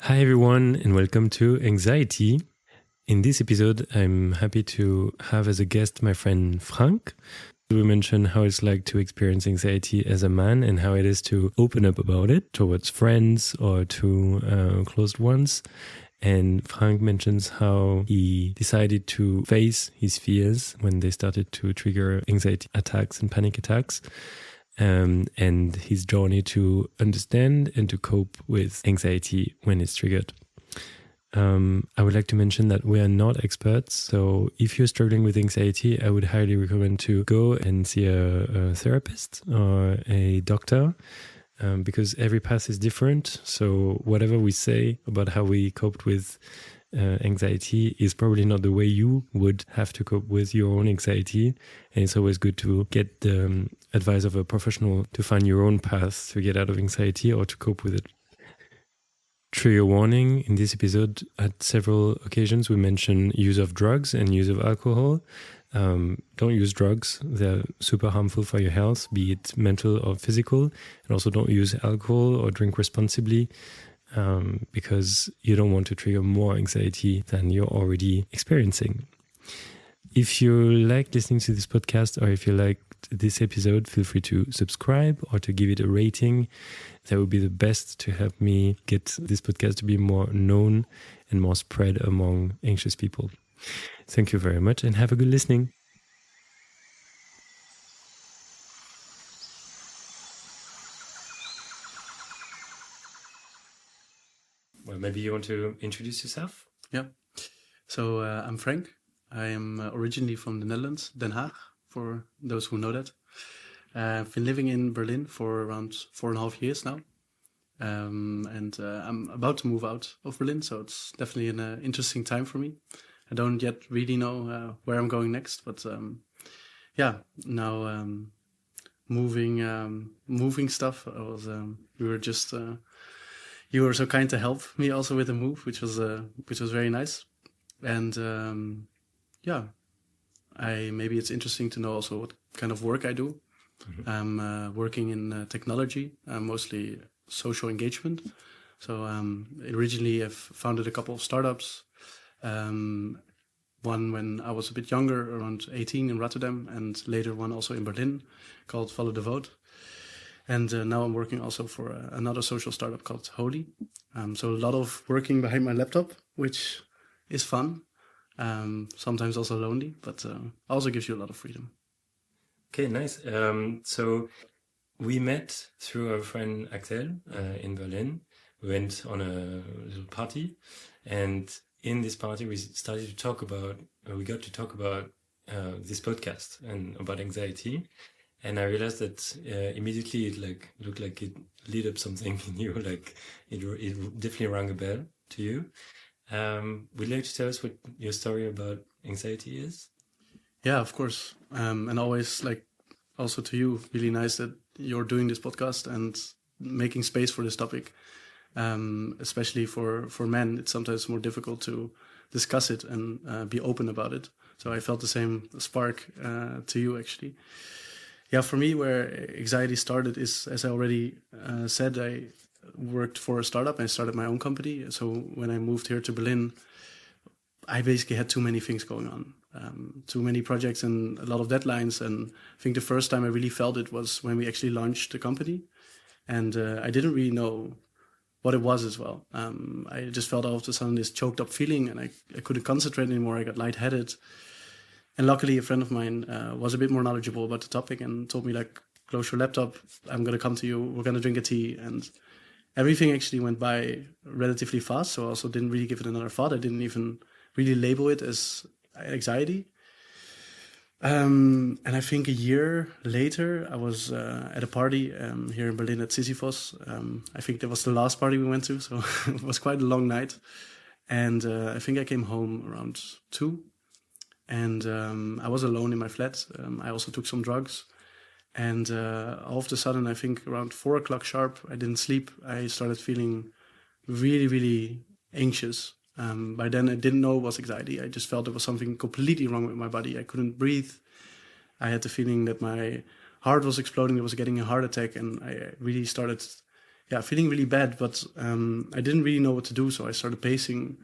Hi everyone and welcome to Anxiety. In this episode, I'm happy to have as a guest my friend Frank. We mentioned how it's like to experience anxiety as a man and how it is to open up about it towards friends or to closed ones. And Frank mentions how he decided to face his fears when they started to trigger anxiety attacks and panic attacks. And his journey to understand and to cope with anxiety when it's triggered. I would like to mention that we are not experts, so if you're struggling with anxiety, I would highly recommend to go and see a therapist or a doctor, because every path is different. So whatever we say about how we coped with anxiety is probably not the way you would have to cope with your own anxiety. And it's always good to get the advice of a professional to find your own path to get out of anxiety or to cope with it. Trigger warning: in this episode, at several occasions, we mention use of drugs and use of alcohol. Don't use drugs. They're super harmful for your health, be it mental or physical. And also don't use alcohol or drink responsibly, because you don't want to trigger more anxiety than you're already experiencing. If you like listening to this podcast or if you liked this episode, feel free to subscribe or to give it a rating. That would be the best to help me get this podcast to be more known and more spread among anxious people. Thank you very much and have a good listening. Well, maybe you want to introduce yourself? Yeah. So I'm Frank. I am originally from the Netherlands, Den Haag, for those who know that. I've been living in Berlin for around 4.5 years now. And I'm about to move out of Berlin, so it's definitely an interesting time for me. I don't yet really know where I'm going next, but now moving stuff. You were so kind to help me also with the move, which was very nice. And maybe it's interesting to know also what kind of work I do. Mm-hmm. I'm working in technology, mostly social engagement. So originally I've founded a couple of startups. One when I was a bit younger, around 18 in Rotterdam, and later one also in Berlin called Follow the Vote. And now I'm working also for another social startup called Holy. So a lot of working behind my laptop, which is fun. Sometimes also lonely, but also gives you a lot of freedom. Okay, nice. So we met through our friend Axel in Berlin. We went on a little party, and in this party we started to talk about, we got to talk about this podcast and about anxiety. And I realized that immediately it looked like it lit up something in you, like it definitely rang a bell to you. Would you like to tell us what your story about anxiety is? Yeah, of course. And always, also to you, really nice that you're doing this podcast and making space for this topic. Especially for men, it's sometimes more difficult to discuss it and be open about it. So I felt the same spark to you, actually. Yeah, for me, where anxiety started is, as I already said, I worked for a startup. I started my own company. So when I moved here to Berlin, I basically had too many things going on, too many projects and a lot of deadlines. And I think the first time I really felt it was when we actually launched the company. And I didn't really know what it was as well. I just felt all of a sudden this choked up feeling, and I couldn't concentrate anymore. I got lightheaded. And luckily, a friend of mine was a bit more knowledgeable about the topic and told me, close your laptop. I'm going to come to you. We're going to drink a tea. And everything actually went by relatively fast. So I also didn't really give it another thought. I didn't even really label it as anxiety. And I think a year later, I was at a party here in Berlin at Sisyphos. I think that was the last party we went to. So it was quite a long night. And I think I came home around 2. And I was alone in my flat. I also took some drugs. And all of a sudden, I think around 4 o'clock sharp, I didn't sleep. I started feeling really, really anxious. By then, I didn't know it was anxiety. I just felt there was something completely wrong with my body. I couldn't breathe. I had the feeling that my heart was exploding. I was getting a heart attack. And I really started feeling really bad, but I didn't really know what to do. So I started pacing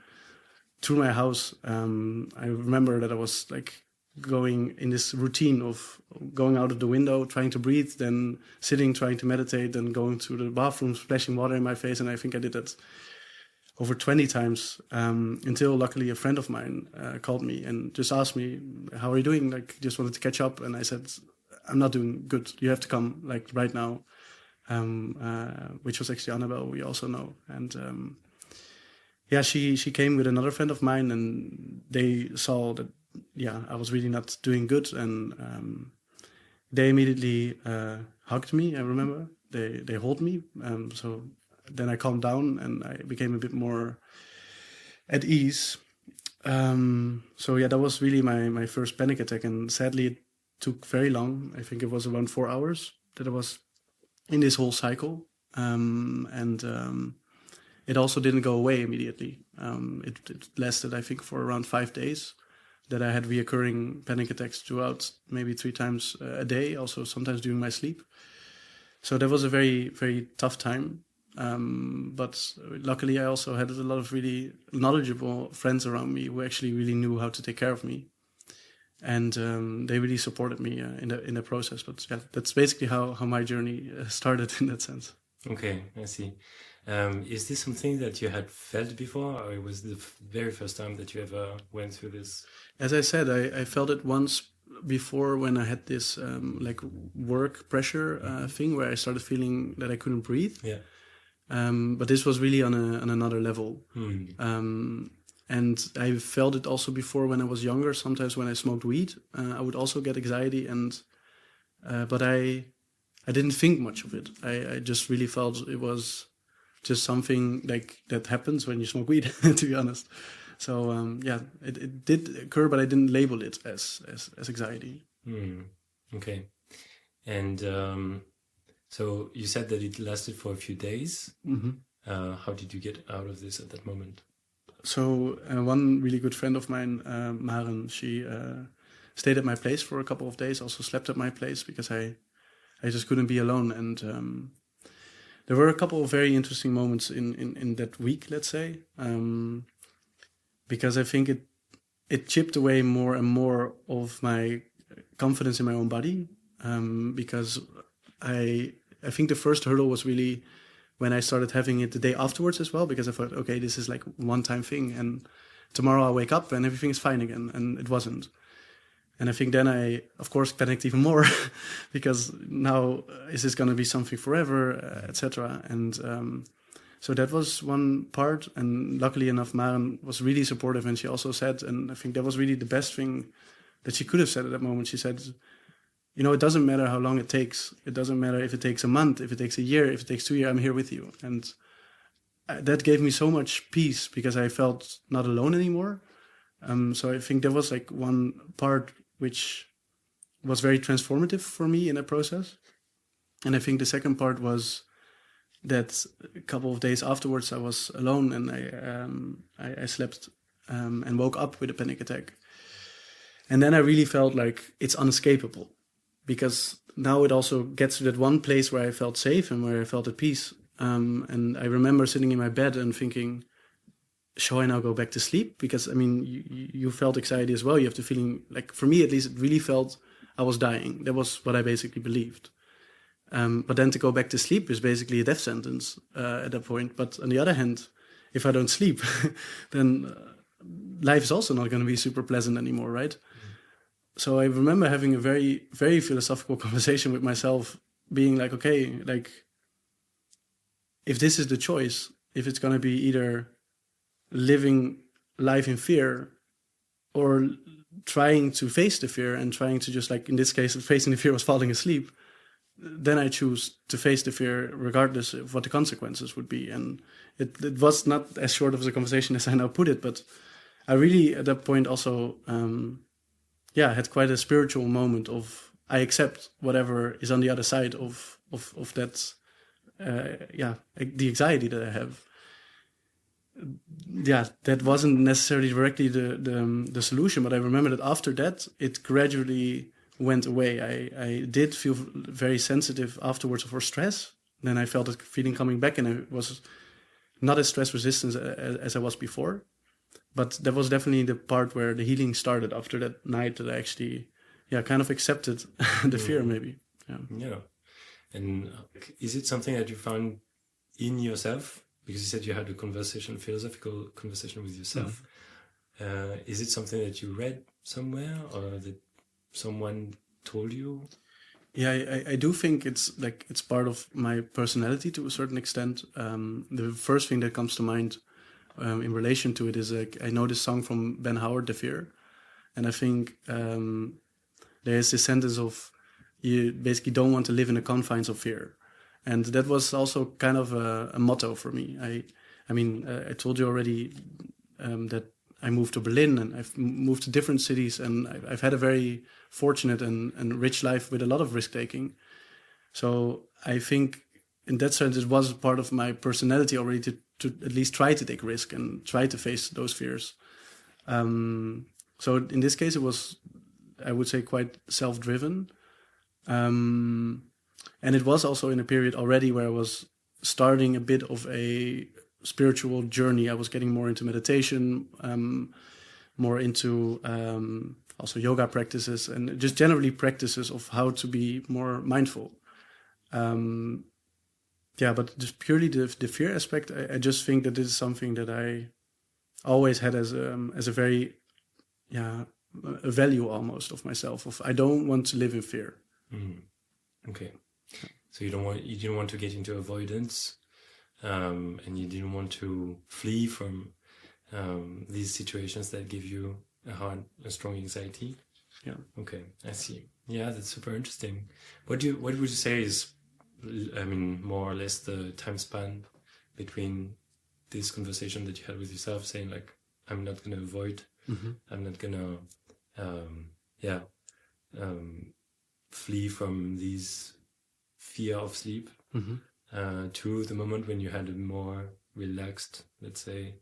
through my house. I remember that I was like going in this routine of going out of the window, trying to breathe, then sitting, trying to meditate, then going to the bathroom, splashing water in my face. And I think I did that over 20 times until luckily a friend of mine called me and just asked me, how are you doing? Like, just wanted to catch up. And I said, I'm not doing good. You have to come like right now. Which was actually Annabelle, we also know. And she came with another friend of mine, and they saw that, I was really not doing good. And they immediately hugged me, I remember. They held me. So then I calmed down and I became a bit more at ease. That was really my first panic attack. And sadly, it took very long. I think it was around 4 hours that I was in this whole cycle. It also didn't go away immediately. It lasted, I think, for around 5 days that I had reoccurring panic attacks throughout, maybe 3 times a day, also sometimes during my sleep. So that was a very, very tough time. But luckily I also had a lot of really knowledgeable friends around me who actually really knew how to take care of me. And they really supported me in the process. But that's basically how my journey started in that sense. Okay, I see. Is this something that you had felt before, or it was the very first time that you ever went through this? As I said, I felt it once before when I had this work pressure thing where I started feeling that I couldn't breathe. Yeah. But this was really on another level. And I felt it also before when I was younger. Sometimes when I smoked weed, I would also get anxiety, but I didn't think much of it. I just really felt it was just something like that happens when you smoke weed, to be honest. So it did occur, but I didn't label it as anxiety. Okay. And so you said that it lasted for a few days. Mm-hmm. How did you get out of this at that moment? So one really good friend of mine, Maren, she stayed at my place for a couple of days, also slept at my place because I just couldn't be alone. And there were a couple of very interesting moments in that week, let's say, because I think it chipped away more and more of my confidence in my own body, because I think the first hurdle was really when I started having it the day afterwards as well, because I thought, okay, this is like one-time thing, and tomorrow I'll wake up and everything is fine again, and it wasn't. And I think then I, of course, panicked even more because now is this going to be something forever, etc. And so that was one part. And luckily enough, Maren was really supportive, and she also said, and I think that was really the best thing that she could have said at that moment. She said, it doesn't matter how long it takes. It doesn't matter if it takes a month, if it takes a year, if it takes 2 years, I'm here with you. And that gave me so much peace because I felt not alone anymore. So I think there was like one part which was very transformative for me in that process. And I think the second part was that a couple of days afterwards I was alone, and I slept and woke up with a panic attack. And then I really felt like it's unescapable, because now it also gets to that one place where I felt safe and where I felt at peace. And I remember sitting in my bed and thinking, shall I now go back to sleep? Because, I mean, you felt anxiety as well. You have the feeling, like, for me at least, it really felt I was dying. That was what I basically believed. But then to go back to sleep is basically a death sentence at that point. But on the other hand, if I don't sleep, then life is also not going to be super pleasant anymore, right? So I remember having a very, very philosophical conversation with myself, being like, okay, like, if this is the choice, if it's going to be either living life in fear or trying to face the fear and trying to just, like, in this case, facing the fear was falling asleep, then I choose to face the fear regardless of what the consequences would be. And it was not as short of a conversation as I now put it, but I really, at that point also, had quite a spiritual moment of, I accept whatever is on the other side of that, the anxiety that I have. Yeah, that wasn't necessarily directly the solution, but I remember that after that, it gradually went away. I did feel very sensitive afterwards for stress, then I felt the feeling coming back, and I was not as stress resistant as I was before. But that was definitely the part where the healing started after that night, that I actually, kind of accepted the fear, maybe. Yeah. And is it something that you found in yourself? Because you said you had a philosophical conversation with yourself. Is it something that you read somewhere, or that someone told you? Yeah, I do think it's part of my personality to a certain extent. The first thing that comes to mind in relation to it is I know this song from Ben Howard, The Fear, and I think there's this sentence of, you basically don't want to live in the confines of fear, and that was also kind of a motto for me. I told you already that I moved to Berlin, and I've moved to different cities, and I've had a very fortunate and rich life with a lot of risk taking. So I think in that sense, it was part of my personality already to at least try to take risk and try to face those fears. So in this case, it was, I would say, quite self-driven. And it was also in a period already where I was starting a bit of a spiritual journey. I was getting more into meditation, more into also yoga practices, and just generally practices of how to be more mindful. But just purely the fear aspect, I just think that this is something that I always had as a very, a value almost of myself. Of I don't want to live in fear. Okay, so you didn't want to get into avoidance, and you didn't want to flee from these situations that give you a strong anxiety. Yeah. Okay, I see. Yeah, that's super interesting. What would you say is, more or less the time span between this conversation that you had with yourself, saying like, I'm not going to avoid, I'm not going to, flee from these fear of sleep, to the moment when you had a more relaxed, let's say,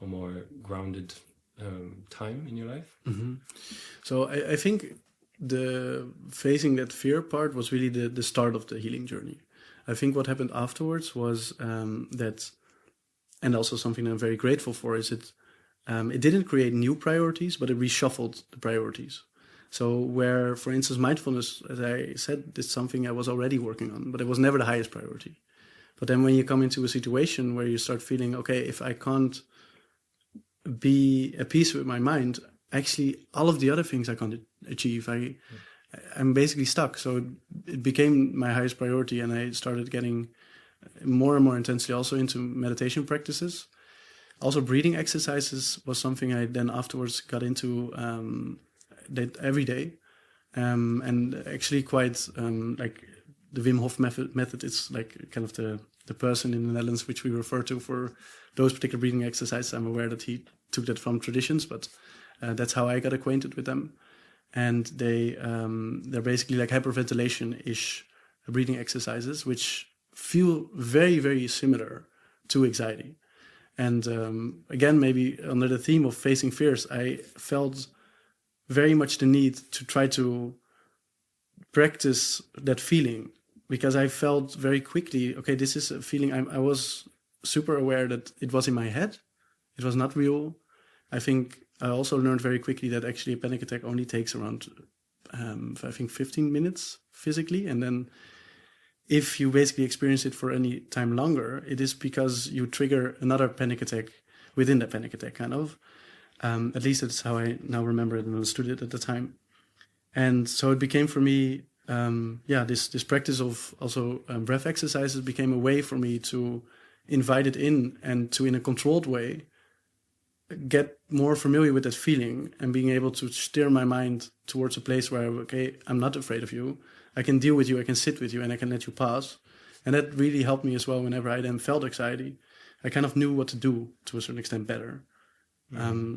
or more grounded time in your life? So I think the facing that fear part was really the start of the healing journey. I think what happened afterwards was that, and also something I'm very grateful for, is it didn't create new priorities, but it reshuffled the priorities. So where, for instance, mindfulness, as I said, is something I was already working on, but it was never the highest priority. But then when you come into a situation where you start feeling, okay, if I can't be at peace with my mind, actually all of the other things I can't achieve. I'm basically stuck. So it became my highest priority, and I started getting more and more intensely also into meditation practices. Also, breathing exercises was something I then afterwards got into that every day, and actually quite like the Wim Hof method is like kind of the person in the Netherlands which we refer to for those particular breathing exercises. I'm aware that he took that from traditions, but that's how I got acquainted with them. And they're basically like hyperventilation-ish breathing exercises, which feel very, very similar to anxiety. And again, maybe under the theme of facing fears, I felt very much the need to try to practice that feeling, because I felt very quickly, okay, this is a feeling. I was super aware that it was in my head. It was not real. I think I also learned very quickly that actually a panic attack only takes around, 15 minutes physically. And then if you basically experience it for any time longer, it is because you trigger another panic attack within that panic attack, kind of. At least that's how I now remember it and understood it at the time. And so it became for me, this practice of also breath exercises became a way for me to invite it in, and to, in a controlled way, get more familiar with that feeling, and being able to steer my mind towards a place where, okay, I'm not afraid of you. I can deal with you, I can sit with you, and I can let you pass. And that really helped me as well whenever I then felt anxiety. I kind of knew what to do to a certain extent better.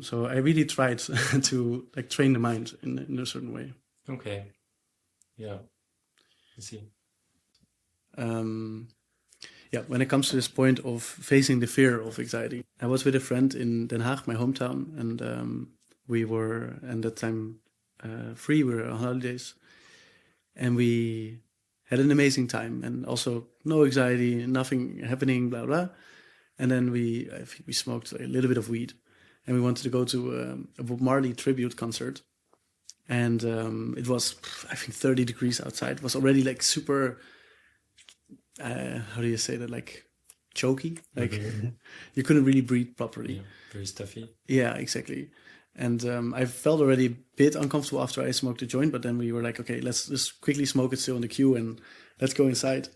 So I really tried to like train the mind in a certain way. Okay. Yeah. I see. When it comes to this point of facing the fear of anxiety, I was with a friend in Den Haag, my hometown, and we were at that time free. We were on holidays, and we had an amazing time, and also no anxiety, nothing happening, blah blah. And then I think we smoked a little bit of weed, and we wanted to go to a Bob Marley tribute concert. And it was, I think, 30 degrees outside. It was already like super, how do you say that? Like choky. Like you couldn't really breathe properly. Yeah, very stuffy. Yeah, exactly. And I felt already a bit uncomfortable after I smoked a joint, but then we were like, okay, let's just quickly smoke it still in the queue and let's go inside.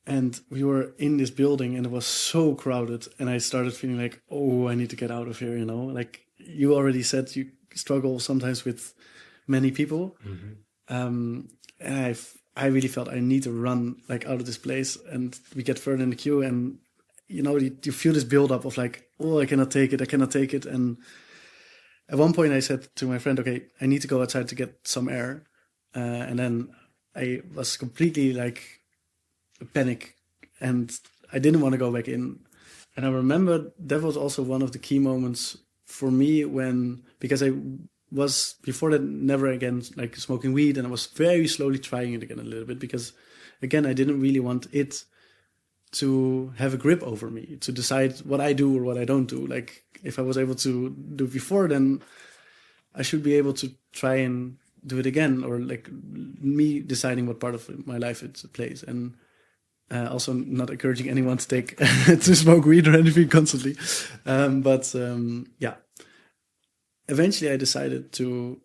And we were in this building and it was so crowded. And I started feeling like, oh, I need to get out of here, you know? Like you already said, you struggle sometimes with many people. And I really felt I need to run like out of this place. And we get further in the queue and, you know, you feel this buildup of like, oh, I cannot take it. And at one point I said to my friend, okay, I need to go outside to get some air. And then I was completely like panic and I didn't want to go back in. And I remember that was also one of the key moments for me because I was before that never again like smoking weed, and I was very slowly trying it again a little bit because again I didn't really want it to have a grip over me, to decide what I do or what I don't do. Like if I was able to do it before, then I should be able to try and do it again, or like me deciding what part of my life it plays. And also not encouraging anyone to take to smoke weed or anything constantly, but yeah. Eventually, I decided to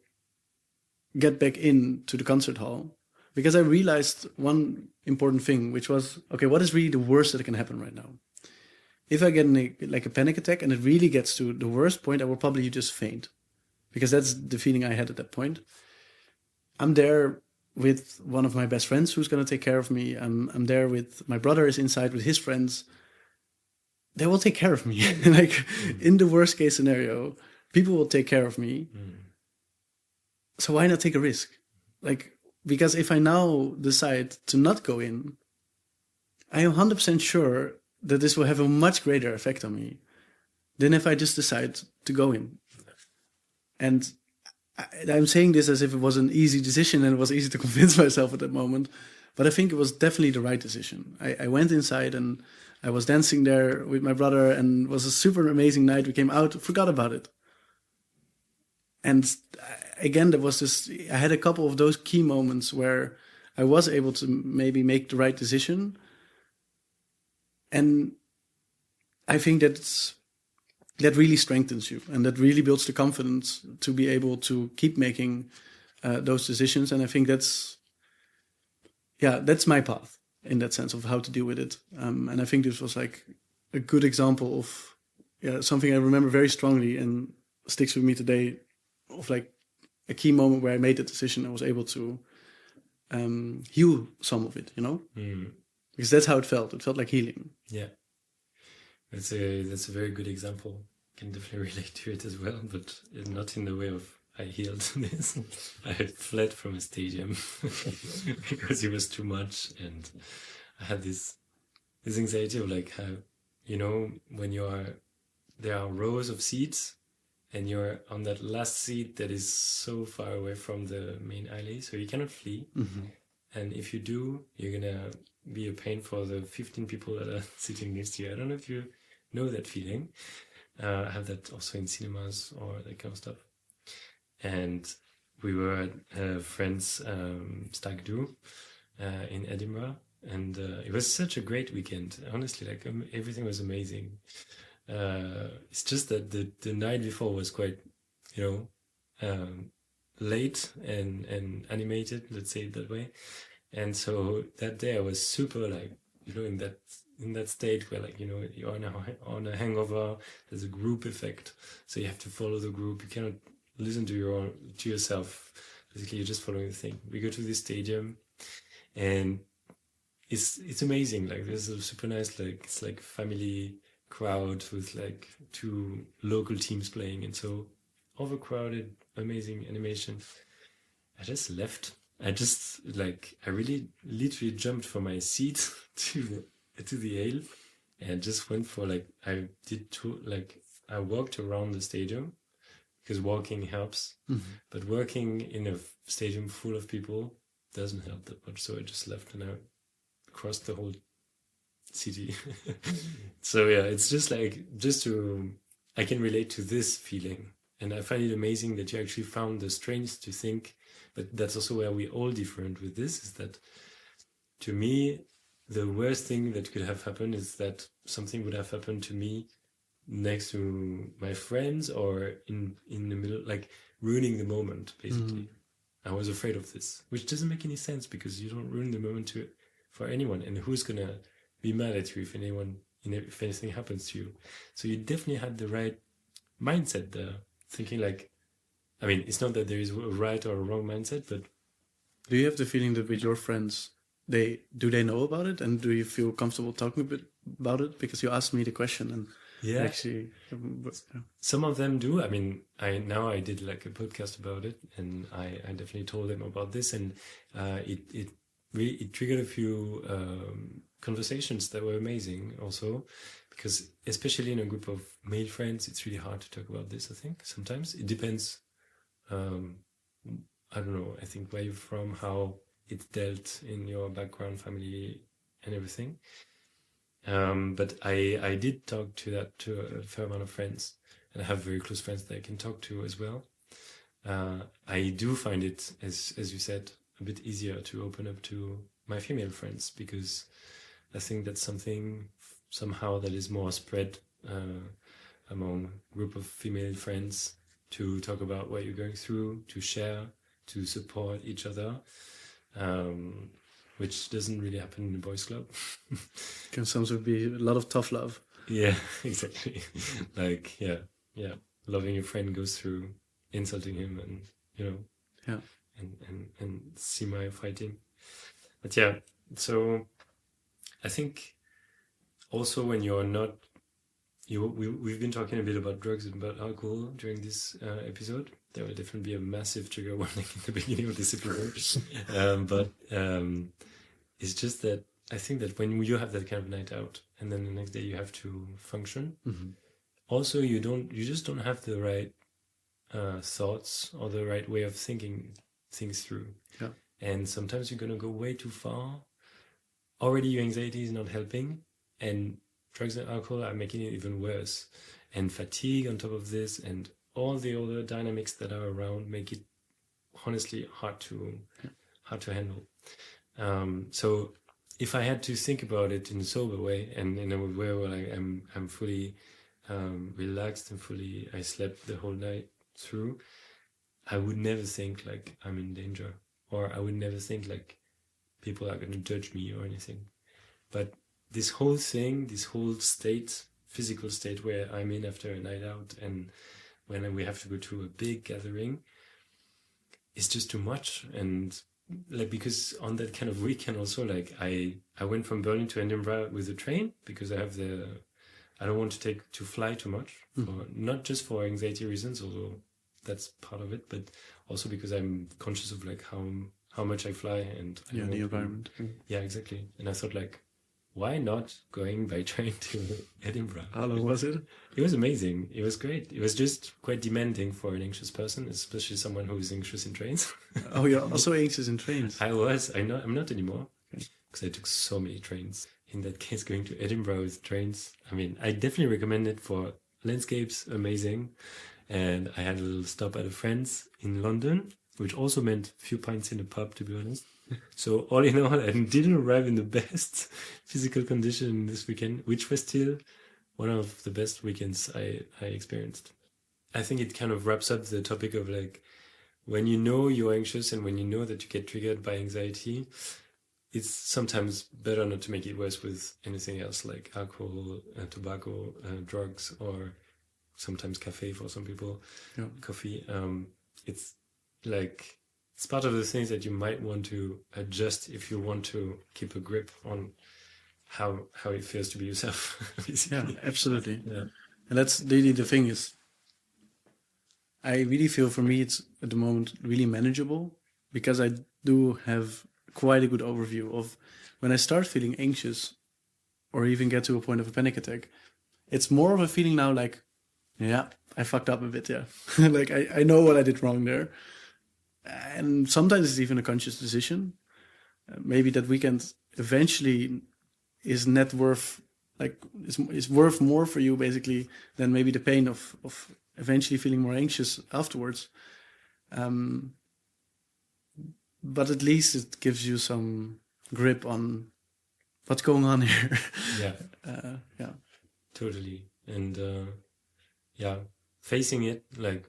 get back into the concert hall because I realized one important thing, which was, okay, what is really the worst that can happen right now? If I get a panic attack and it really gets to the worst point, I will probably just faint, because that's the feeling I had at that point. I'm there with one of my best friends who's going to take care of me. I'm there with my brother is inside with his friends. They will take care of me. Like in the worst case scenario, people will take care of me. So why not take a risk? Like, because if I now decide to not go in, I am 100% sure that this will have a much greater effect on me than if I just decide to go in. And I'm saying this as if it was an easy decision and it was easy to convince myself at that moment. But I think it was definitely the right decision. I went inside and I was dancing there with my brother, and it was a super amazing night. We came out, forgot about it. And again, there was this, I had a couple of those key moments where I was able to maybe make the right decision. And I think that really strengthens you, and that really builds the confidence to be able to keep making those decisions. And I think that's my path in that sense of how to deal with it. And I think this was like a good example of something I remember very strongly and sticks with me today, of like a key moment where I made the decision and was able to heal some of it, you know? Because that's how it felt. It felt like healing. Yeah. That's a very good example. Can definitely relate to it as well, but not in the way of I healed this. I fled from a stadium because it was too much, and I had this anxiety of like how, you know, when there are rows of seats and you're on that last seat that is so far away from the main alley, so you cannot flee. And if you do, you're gonna be a pain for the 15 people that are sitting next to you. I don't know if you know that feeling. I have that also in cinemas or that kind of stuff. And we were at a friend's stag do in Edinburgh, and it was such a great weekend. Honestly, like everything was amazing. It's just that the night before was quite, you know, late and animated, let's say it that way. And so that day I was super like, you know, in that state where, like, you know, you're on a hangover. There's a group effect, so you have to follow the group. You cannot listen to yourself. Basically, you're just following the thing. We go to this stadium, and it's amazing. Like, there's a super nice, like, it's like family crowd with like 2 local teams playing, and so overcrowded, amazing animation. I just left. I really literally jumped from my seat to the aisle and just went for like, I walked around the stadium because walking helps, but working in a stadium full of people doesn't help that much. So I just left and I crossed the whole city. So yeah, it's just like, I can relate to this feeling. And I find it amazing that you actually found the strength to think, but that's also where we all different with this, is that to me, the worst thing that could have happened is that something would have happened to me next to my friends or in the middle, like ruining the moment, basically. I was afraid of this, which doesn't make any sense because you don't ruin the moment for anyone. And who's going to be mad at you if anything happens to you? So you definitely had the right mindset there, thinking like, I mean, it's not that there is a right or a wrong mindset, but... Do you have the feeling that with your friends, do they know about it? And do you feel comfortable talking a bit about it? Because you asked me the question and actually... Some of them do. I mean, I did like a podcast about it and I definitely told them about this, and it triggered a few conversations that were amazing also, because especially in a group of male friends, it's really hard to talk about this, I think. Sometimes it depends, I don't know, I think where you're from, how it's dealt in your background, family and everything. But I did talk to a fair amount of friends, and I have very close friends that I can talk to as well. I do find it, as you said, a bit easier to open up to my female friends, because I think that's something somehow that is more spread among a group of female friends, to talk about what you're going through, to share, to support each other, which doesn't really happen in the boys' club. Can sometimes be a lot of tough love. Yeah, exactly. Like, yeah. Loving your friend goes through insulting him and, and see my fighting. But yeah, so I think also when you're not, we've been talking a bit about drugs and about alcohol during this episode. There will definitely be a massive trigger warning in the beginning of this episode. But it's just that I think that when you have that kind of night out and then the next day you have to function, also you just don't have the right thoughts or the right way of thinking things through. Yeah. And sometimes you're going to go way too far. Already your anxiety is not helping, and drugs and alcohol are making it even worse. And fatigue on top of this, and all the other dynamics that are around make it honestly hard to handle. So if I had to think about it in a sober way, and in a way where I'm fully relaxed and I slept the whole night through, I would never think like I'm in danger, or I would never think like people are going to judge me or anything. But this whole thing, this whole state, physical state where I'm in after a night out, and when we have to go to a big gathering, it's just too much. And like, because on that kind of weekend also, like I went from Berlin to Edinburgh with the train, because I don't want to fly too much, not just for anxiety reasons, although that's part of it, but also because I'm conscious of like how much I fly and the environment. Yeah, exactly. And I thought like, why not going by train to Edinburgh? How long was it? It was amazing. It was great. It was just quite demanding for an anxious person, especially someone who is anxious in trains. Oh, you're also anxious in trains? I'm not anymore, because I took so many trains. In that case, going to Edinburgh with trains, I mean, I definitely recommend it for landscapes, amazing. And I had a little stop at a friend's in London, which also meant a few pints in a pub, to be honest. So all in all, I didn't arrive in the best physical condition this weekend, which was still one of the best weekends I experienced. I think it kind of wraps up the topic of like, when you know you're anxious and when you know that you get triggered by anxiety, it's sometimes better not to make it worse with anything else like alcohol, tobacco, drugs, or sometimes cafe for some people, coffee. It's like, it's part of the things that you might want to adjust if you want to keep a grip on how it feels to be yourself. Yeah, absolutely. Yeah. And that's really the thing is, I really feel for me it's at the moment really manageable, because I do have quite a good overview of when I start feeling anxious or even get to a point of a panic attack. It's more of a feeling now like, yeah, I fucked up a bit, yeah. Like I know what I did wrong there. And sometimes it's even a conscious decision. maybe that weekend eventually is net worth, like is worth more for you basically than maybe the pain of eventually feeling more anxious afterwards. But at least it gives you some grip on what's going on here. Yeah. Yeah. Totally. And yeah, facing it like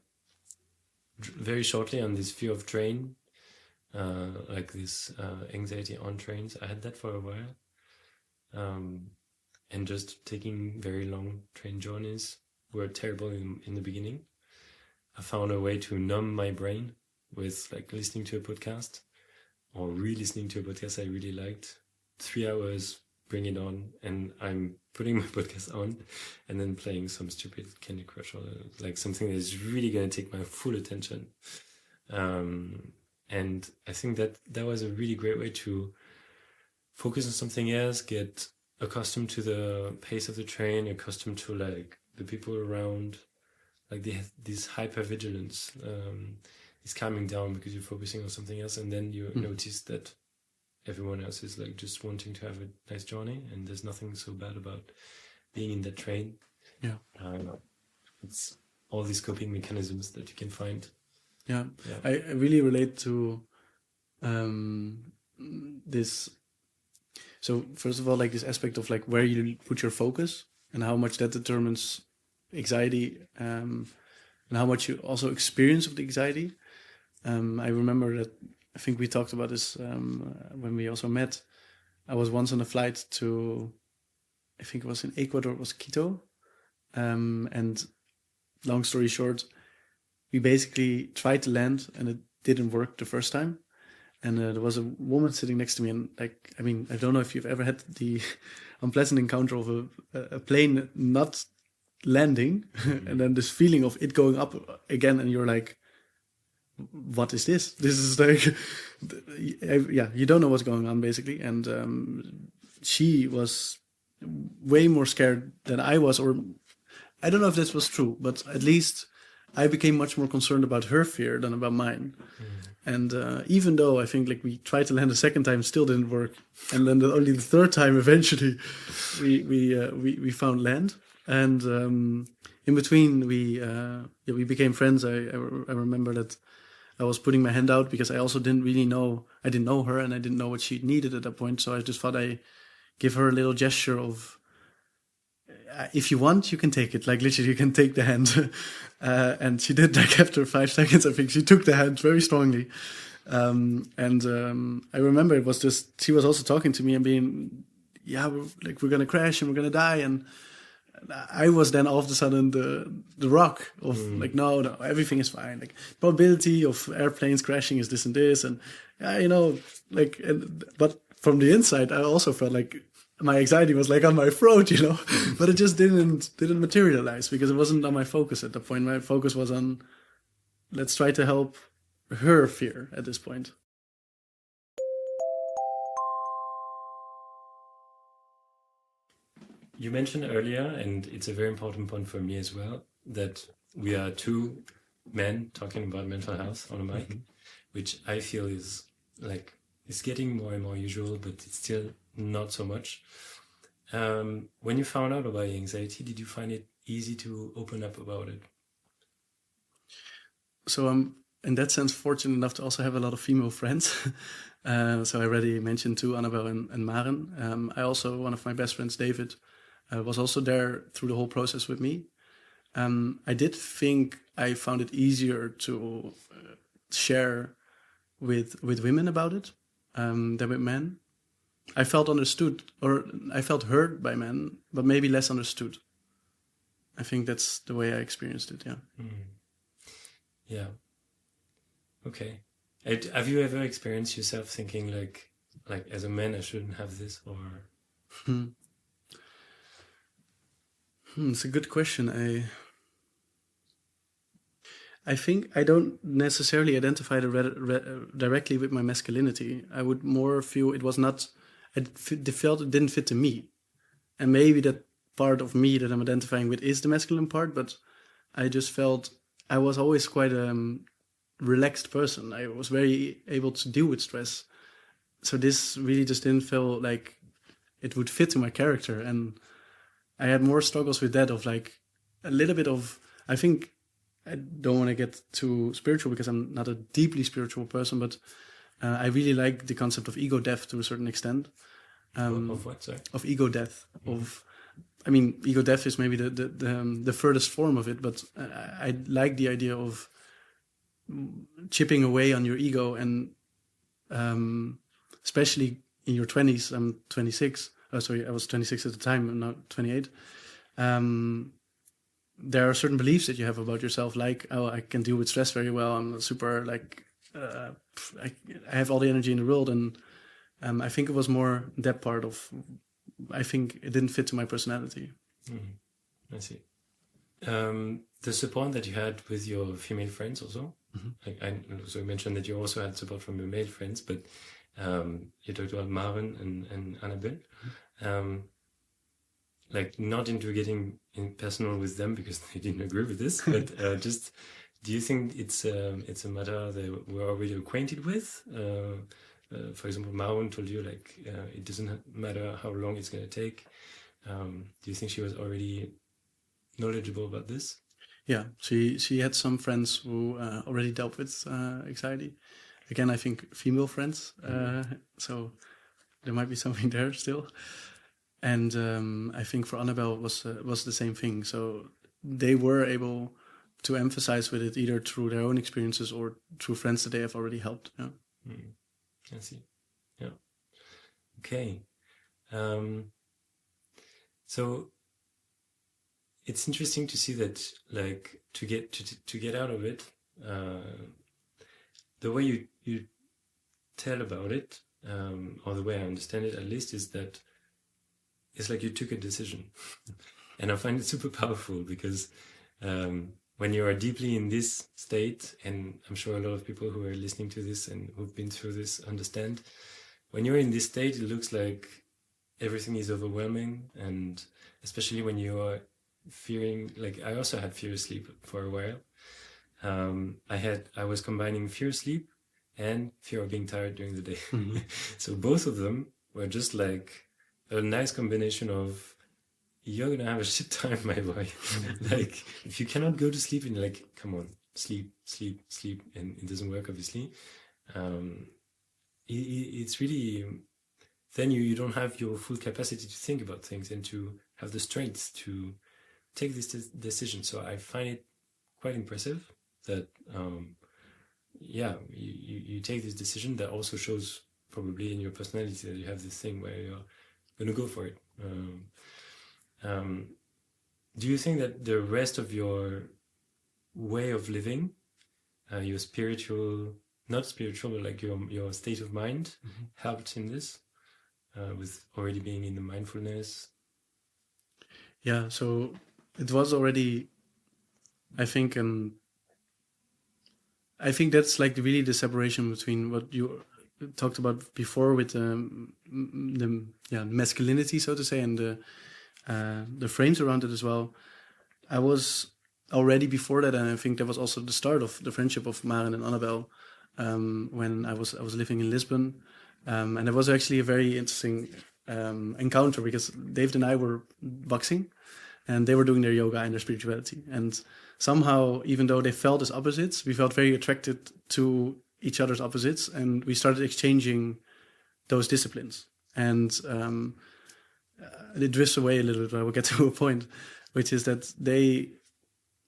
very shortly on this fear of train, like this anxiety on trains. I had that for a while. And just taking very long train journeys were terrible in the beginning. I found a way to numb my brain with like listening to a podcast or re-listening to a podcast I really liked. 3 hours, bring it on, and I'm putting my podcast on and then playing some stupid Candy Crush or like something that is really going to take my full attention. And I think that was a really great way to focus on something else, get accustomed to the pace of the train, accustomed to like the people around, like this hypervigilance is calming down because you're focusing on something else, and then you notice that everyone else is like just wanting to have a nice journey, and there's nothing so bad about being in that train. Yeah. It's all these coping mechanisms that you can find. Yeah. I really relate to this. So first of all, like this aspect of like where you put your focus and how much that determines anxiety, and how much you also experience of the anxiety. I remember that, I think we talked about this when we also met. I was once on a flight to, I think it was in Ecuador, it was Quito. And long story short, we basically tried to land and it didn't work the first time. And there was a woman sitting next to me, and like, I mean, I don't know if you've ever had the unpleasant encounter of a plane not landing, and then this feeling of it going up again, and you're like, what is this? This is like, yeah, you don't know what's going on basically. And she was way more scared than I was, or I don't know if this was true, but at least I became much more concerned about her fear than about mine. And even though I think like we tried to land a second time, it still didn't work. And then only the third time, eventually, we found land. And in between, we became friends. I remember that I was putting my hand out because I also didn't really know. I didn't know her, and I didn't know what she needed at that point. So I just thought I give her a little gesture of, if you want, you can take it. Like literally, you can take the hand. And she did. Like after 5 seconds, I think she took the hand very strongly. And I remember it was just, she was also talking to me and being, yeah, we're gonna crash and we're gonna die. And I was then all of a sudden the rock of like, no, everything is fine. Like probability of airplanes crashing is this and this, and like, but from the inside, I also felt like my anxiety was like on my throat, but it just didn't materialize because it wasn't on my focus at the point. My focus was on, let's try to help her fear at this point. You mentioned earlier, and it's a very important point for me as well, that we are 2 men talking about mental health on a mic, which I feel is like, it's getting more and more usual, but it's still not so much. When you found out about anxiety, did you find it easy to open up about it? So I'm, in that sense, fortunate enough to also have a lot of female friends. So I already mentioned 2, Annabelle and Maren. I also, one of my best friends, David, was also there through the whole process with me. I did think I found it easier to share with women about it than with men. I felt understood, or I felt heard by men, but maybe less understood. I think that's the way I experienced it, yeah. Yeah. Okay. Have you ever experienced yourself thinking like as a man, I shouldn't have this, or? It's a good question. I think I don't necessarily identify directly with my masculinity. I would more feel it was not, felt it didn't fit to me. And maybe that part of me that I'm identifying with is the masculine part, but I just felt I was always quite a relaxed person. I was very able to deal with stress so this really just didn't feel like it would fit to my character, and I had more struggles with that, of like a little bit of, I think, I don't want to get too spiritual because I'm not a deeply spiritual person, but I really like the concept of ego death to a certain extent. Of what, sorry? Of ego death. Of, I mean, ego death is maybe the furthest form of it, but I like the idea of chipping away on your ego, and especially in your 20s. I'm 26. Oh, sorry, I was 26 at the time. I'm now 28. There are certain beliefs that you have about yourself, like, oh, I can deal with stress very well. I'm super, like, I have all the energy in the world. And I think it was more that part of, I think it didn't fit to my personality. I see. The support that you had with your female friends also, so you mentioned that you also had support from your male friends, but you talked about Maren and Annabelle. Like, not into getting in personal with them because they didn't agree with this, but just, do you think it's a matter they were already acquainted with? For example, Maren told you, like, it doesn't matter how long it's going to take. Do you think she was already knowledgeable about this? Yeah, she had some friends who already dealt with anxiety. Again, I think female friends, so there might be something there still. And I think for Annabelle was the same thing. So they were able to emphasize with it either through their own experiences or through friends that they have already helped. Yeah. I see. Yeah. Okay. So it's interesting to see that, like, to get out of it, the way you tell about it, or the way I understand it at least, is that it's like you took a decision. And I find it super powerful because when you are deeply in this state, and I'm sure a lot of people who are listening to this and who've been through this understand, when you're in this state, it looks like everything is overwhelming. And especially when you are fearing, like, I also had fear sleep for a while. I was combining fear sleep and fear of being tired during the day. So both of them were just like a nice combination of, you're gonna have a shit time, my boy. Like, if you cannot go to sleep and you're like, come on, sleep, and it doesn't work, obviously. It's really, then you don't have your full capacity to think about things and to have the strength to take this decision. So I find it quite impressive that, you take this decision that also shows probably in your personality that you have this thing where you're going to go for it. Do you think that the rest of your way of living, your spiritual, not spiritual, but like your state of mind, helped in this, with already being in the mindfulness? Yeah, so it was already, I think that's like really the separation between what you talked about before with the masculinity, so to say, and the frames around it as well. I was already before that, and I think that was also the start of the friendship of Maren and Annabelle, when I was living in Lisbon, and it was actually a very interesting encounter because David and I were boxing, and they were doing their yoga and their spirituality, and somehow, even though they felt as opposites, we felt very attracted to each other's opposites, and we started exchanging those disciplines. And it drifts away a little bit, but I will get to a point, which is that they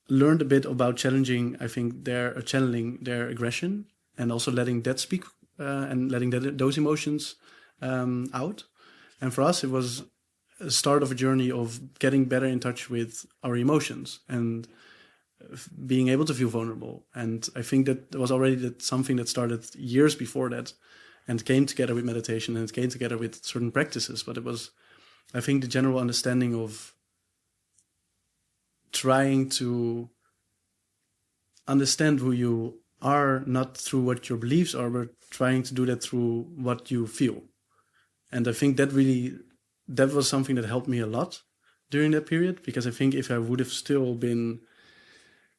learned a bit about channeling their aggression, and also letting that speak, and letting those emotions out. And for us, it was a start of a journey of getting better in touch with our emotions and being able to feel vulnerable. And I think that was already something that started years before that, and came together with meditation, and it came together with certain practices. But it was, I think, the general understanding of trying to understand who you are, not through what your beliefs are, but trying to do that through what you feel. And I think that was something that helped me a lot during that period, because I think if I would have still been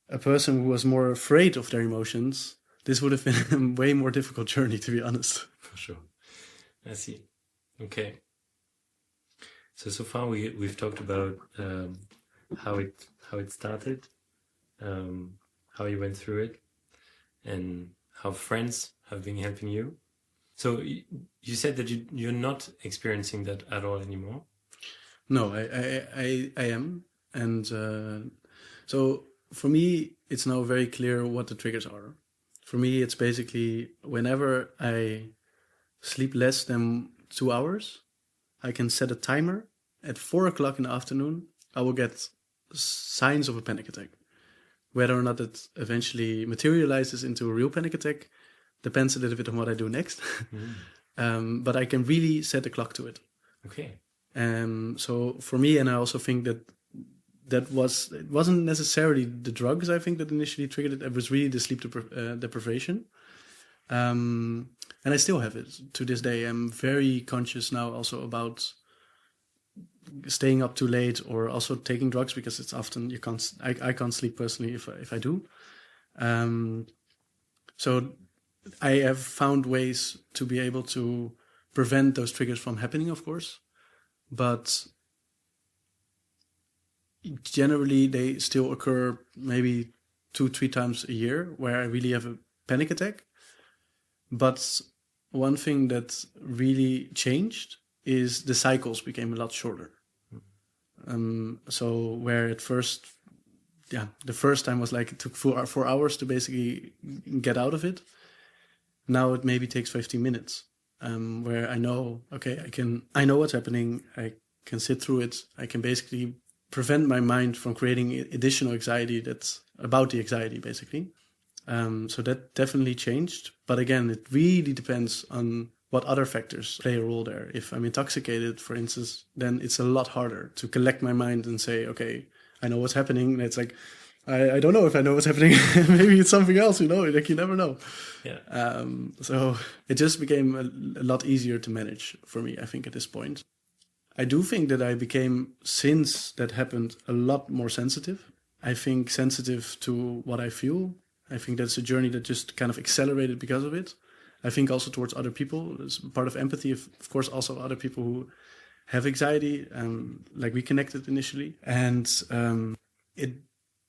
a person who was more afraid of their emotions, this would have been a way more difficult journey, to be honest. For sure. I see. Okay. So far we've talked about how it started, how you went through it, and how friends have been helping you. So you said that you're not experiencing that at all anymore. No, I am. And so for me, it's now very clear what the triggers are. For me, it's basically whenever I sleep less than 2 hours, I can set a timer at 4 o'clock in the afternoon. I will get signs of a panic attack. Whether or not it eventually materializes into a real panic attack depends a little bit on what I do next. But I can really set a clock to it. Okay. So for me, and I also think that it wasn't necessarily the drugs, I think, that initially triggered it. It was really the sleep deprivation. And I still have it to this day. I'm very conscious now also about staying up too late or also taking drugs, because it's often I can't sleep personally if I do. So I have found ways to be able to prevent those triggers from happening, of course, but generally they still occur maybe 2-3 times a year where I really have a panic attack. But one thing that really changed is the cycles became a lot shorter. So where at first, the first time was like it took 4 hours to basically get out of it. Now it maybe takes 15 minutes, where I know, okay, I know what's happening. I can sit through it. I can basically prevent my mind from creating additional anxiety that's about the anxiety, basically. So that definitely changed. But again, it really depends on what other factors play a role there. If I'm intoxicated, for instance, then it's a lot harder to collect my mind and say, okay, I know what's happening. And it's like, I don't know if I know what's happening. Maybe it's something else, like you never know. Yeah. So it just became a lot easier to manage for me, I think, at this point. I do think that I became, since that happened, a lot more sensitive. I think sensitive to what I feel. I think that's a journey that just kind of accelerated because of it. I think also towards other people. It's part of empathy, of course, also other people who have anxiety, like we connected initially. And it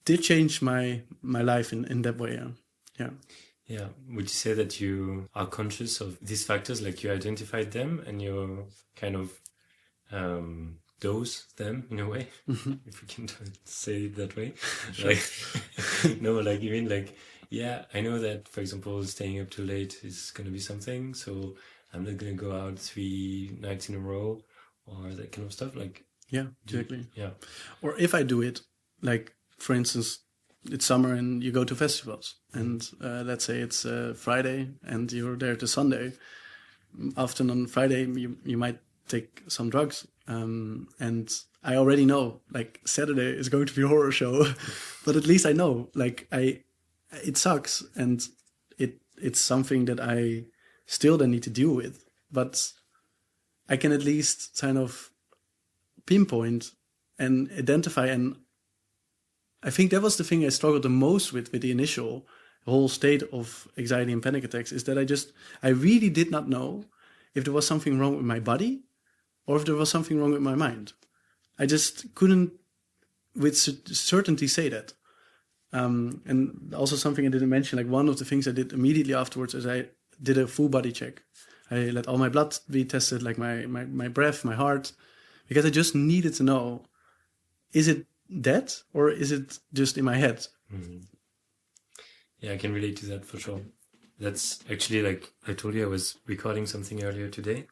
did change my life in that way, yeah. Yeah. Would you say that you are conscious of these factors, like you identified them and you kind of dose them in a way, if we can say it that way? Sure. Like, no, like you mean like, yeah, I know that, for example, staying up too late is going to be something, so I'm not going to go out 3 nights in a row or that kind of stuff. Like, yeah, exactly. Yeah. Or if I do it, like, for instance, it's summer and you go to festivals, and let's say it's Friday and you're there to Sunday. Often on Friday, you might take some drugs. And I already know, like, Saturday is going to be a horror show, but at least I know, like, it sucks, and it's something that I still then need to deal with, but I can at least kind of pinpoint and identify. And I think that was the thing I struggled the most with the initial whole state of anxiety and panic attacks, is that I really did not know if there was something wrong with my body or if there was something wrong with my mind. I just couldn't with certainty say that. And also something I didn't mention, like one of the things I did immediately afterwards is I did a full body check. I let all my blood be tested, like my breath, my heart, because I just needed to know, is it that or is it just in my head? Mm-hmm. Yeah, I can relate to that for sure. That's actually, like I told you, I was recording something earlier today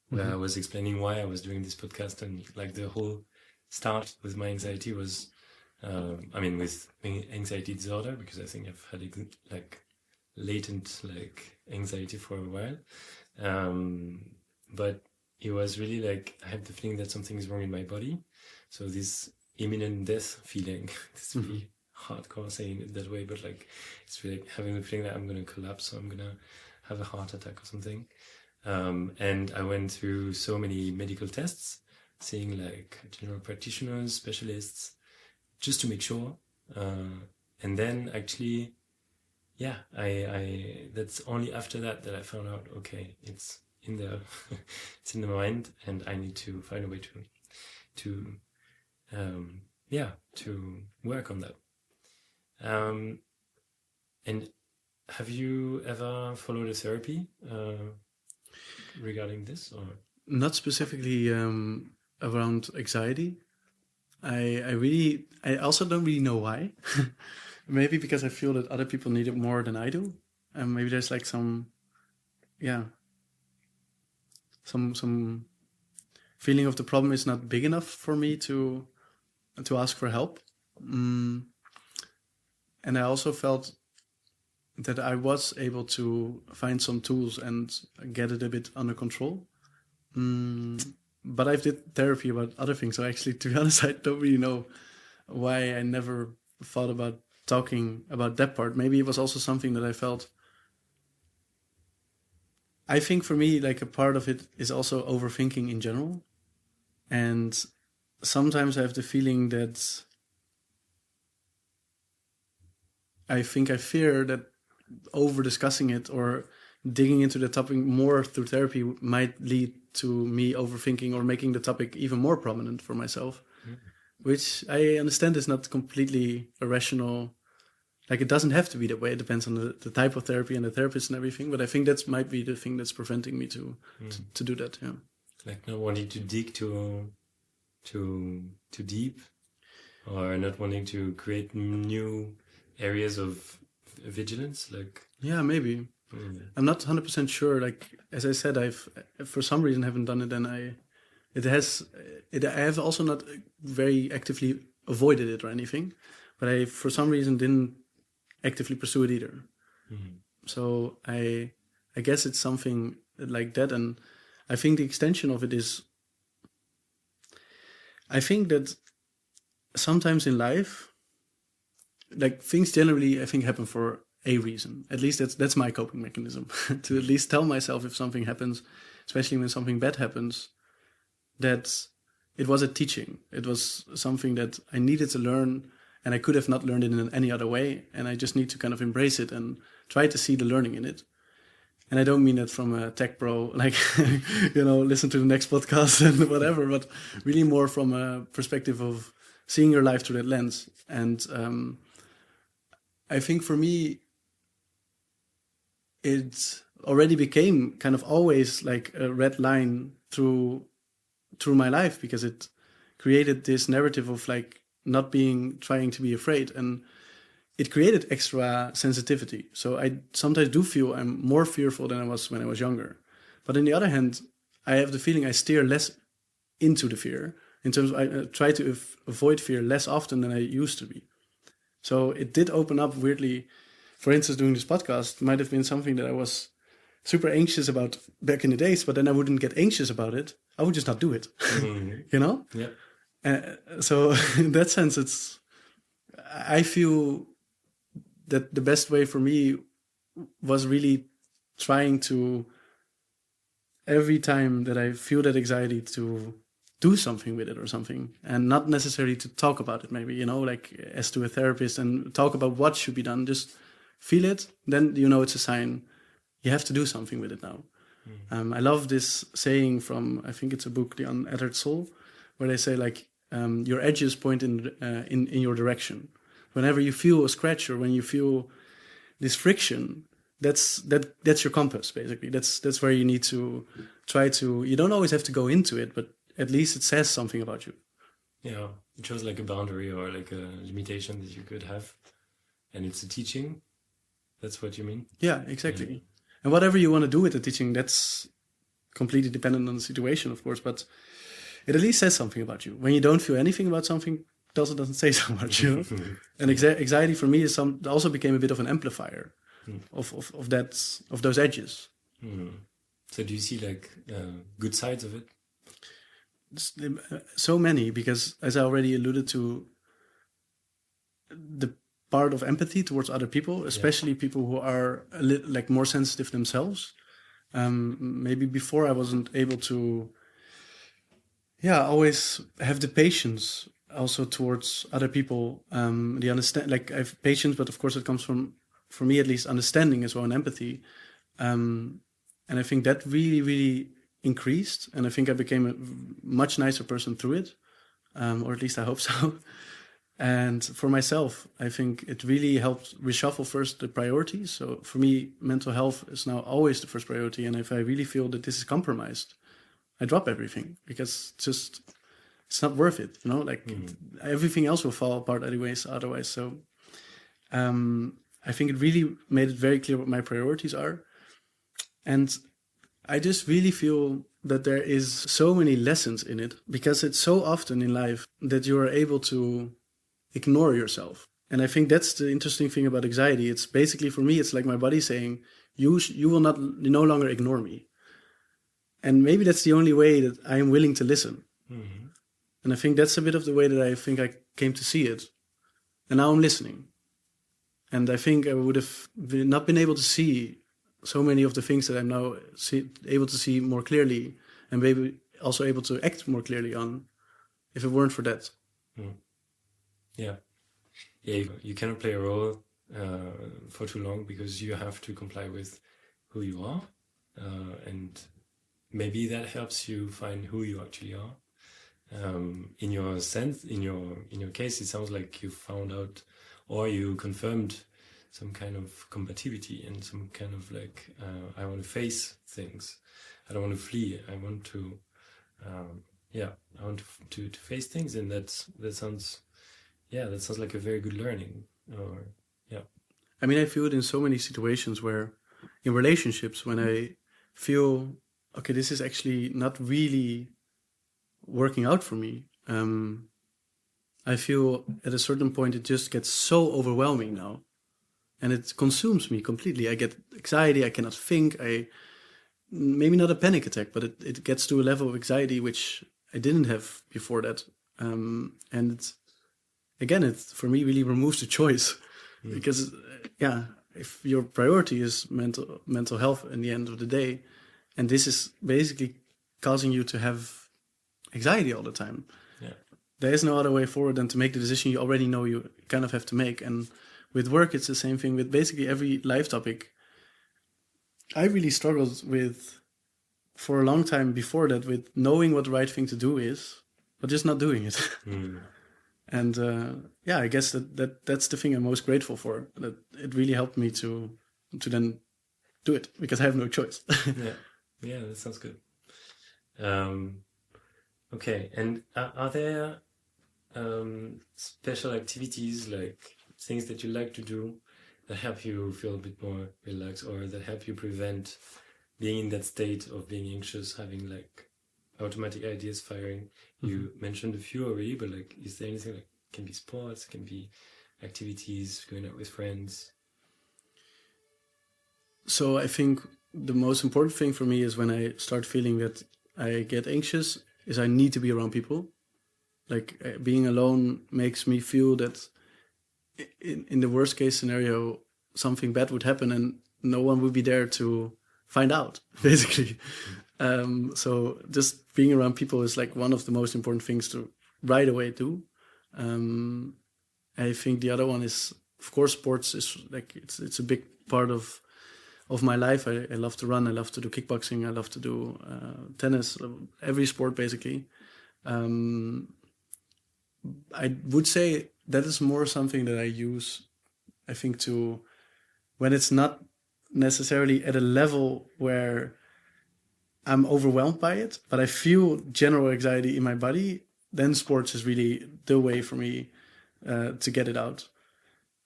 where I was explaining why I was doing this podcast, and like the whole start with my anxiety was, with anxiety disorder, because I think I've had a good, like, latent, like, anxiety for a while. But it was really like, I have the feeling that something is wrong in my body. So this imminent death feeling, it's really hardcore saying it that way, but like, it's really like having the feeling that I'm going to collapse, or I'm going to have a heart attack or something. And I went through so many medical tests, seeing like general practitioners, specialists, just to make sure. And then actually, yeah, I that's only after that I found out, okay, it's in the it's in the mind, and I need to find a way to to work on that. And have you ever followed a therapy regarding this, or Not specifically around anxiety. I also don't really know why. Maybe because I feel that other people need it more than I do, and maybe there's like some feeling of the problem is not big enough for me to ask for help. And I also felt that I was able to find some tools and get it a bit under control. But I've did therapy about other things. So actually, to be honest, I don't really know why I never thought about talking about that part. Maybe it was also something that I felt. I think for me, like a part of it is also overthinking in general. And sometimes I have the feeling that I fear that over discussing it or digging into the topic more through therapy might lead to me overthinking or making the topic even more prominent for myself, which I understand is not completely irrational. Like, it doesn't have to be that way. It depends on the type of therapy and the therapist and everything. But I think that might be the thing that's preventing me to do that. Yeah. like not wanting to dig too deep, or not wanting to create new areas of vigilance? Like, yeah, maybe. I'm not 100% sure. Like, as I said, I've for some reason haven't done it, and I have also not very actively avoided it or anything, but I for some reason didn't actively pursue it either. So I guess it's something like that, and I think the extension of it is, I think that sometimes in life, like, things generally I think happen for a reason. At least that's my coping mechanism to at least tell myself if something happens, especially when something bad happens, that it was a teaching. It was something that I needed to learn, and I could have not learned it in any other way. And I just need to kind of embrace it and try to see the learning in it. And I don't mean that from a tech bro, like, listen to the next podcast and whatever, but really more from a perspective of seeing your life through that lens. And I think for me, it already became kind of always like a red line through my life, because it created this narrative of like not trying to be afraid, and it created extra sensitivity. So I sometimes do feel I'm more fearful than I was when I was younger. But on the other hand, I have the feeling I steer less into the fear, in terms of I try to avoid fear less often than I used to be. So it did open up weirdly. For instance, doing this podcast might have been something that I was super anxious about back in the days, but then I wouldn't get anxious about it. I would just not do it, Yeah. So in that sense, I feel that the best way for me was really trying to, every time that I feel that anxiety, to do something with it or something, and not necessarily to talk about it, maybe, like as to a therapist and talk about what should be done. Just feel it, then it's a sign you have to do something with it now. I love this saying from, I think it's a book, The Untethered Soul, where they say like your edges point in your direction. Whenever you feel a scratch or when you feel this friction, that's your compass, basically. That's where you need to try to. You don't always have to go into it, but at least it says something about you. Yeah, it shows like a boundary or like a limitation that you could have, and it's a teaching. That's what you mean? Yeah, exactly. Yeah. And whatever you want to do with the teaching, that's completely dependent on the situation, of course, but it at least says something about you. When you don't feel anything about something, it also doesn't say so much, And anxiety for me also became a bit of an amplifier of those edges. So do you see like good sides of it? So many, because as I already alluded to, the part of empathy towards other people, especially people who are like more sensitive themselves. Maybe before I wasn't able to, always have the patience also towards other people. The understand, like I have patience, but of course it comes from, for me at least, understanding as well and empathy. And I think that really, really increased. And I think I became a much nicer person through it, or at least I hope so. And for myself, I think it really helped reshuffle first the priorities. So for me, mental health is now always the first priority. And if I really feel that this is compromised, I drop everything, because it's not worth it, you know, like everything else will fall apart anyways, otherwise. So I think it really made it very clear what my priorities are. And I just really feel that there is so many lessons in it, because it's so often in life that you are able to ignore yourself. And I think that's the interesting thing about anxiety. It's basically, for me, it's like my body saying, you will no longer ignore me. And maybe that's the only way that I am willing to listen. Mm-hmm. And I think that's a bit of the way that I think I came to see it. And now I'm listening. And I think I would have not been able to see so many of the things that I'm now able to see more clearly, and maybe also able to act more clearly on, if it weren't for that. Mm. Yeah. You cannot play a role for too long, because you have to comply with who you are, and maybe that helps you find who you actually are. In your case, it sounds like you found out, or you confirmed, some kind of compatibility and some kind of like, I want to face things. I don't want to flee. I want to, I want to face things, and that sounds like a very good learning. I mean, I feel it in so many situations where, in relationships, when I feel, okay, this is actually not really working out for me. I feel at a certain point it just gets so overwhelming now, and it consumes me completely. I get anxiety. I cannot think. Maybe not a panic attack, but it gets to a level of anxiety which I didn't have before that. And it for me really removes the choice, because if your priority is mental health in the end of the day, and this is basically causing you to have anxiety all the time, there is no other way forward than to make the decision you already know you kind of have to make. And with work, it's the same thing. With basically every life topic, I really struggled with, for a long time before that, with knowing what the right thing to do is, but just not doing it. And I guess that's the thing I'm most grateful for. That it really helped me to then do it, because I have no choice. Yeah, that sounds good. Okay, and are there special activities, like things that you like to do, that help you feel a bit more relaxed, or that help you prevent being in that state of being anxious, having like automatic ideas firing? You mentioned a few already, but like, is there anything, like, can be sports, can be activities, going out with friends? So I think the most important thing for me is when I start feeling that I get anxious, is I need to be around people. Like, being alone makes me feel that in the worst case scenario, something bad would happen and no one would be there to find out, basically. So just being around people is like one of the most important things to right away do. I think the other one is, of course, sports is like, it's a big part of my life. I love to run. I love to do kickboxing. I love to do tennis. Every sport, basically. I would say that is more something that I use, I think, to, when it's not necessarily at a level where I'm overwhelmed by it, but I feel general anxiety in my body, then sports is really the way for me to get it out.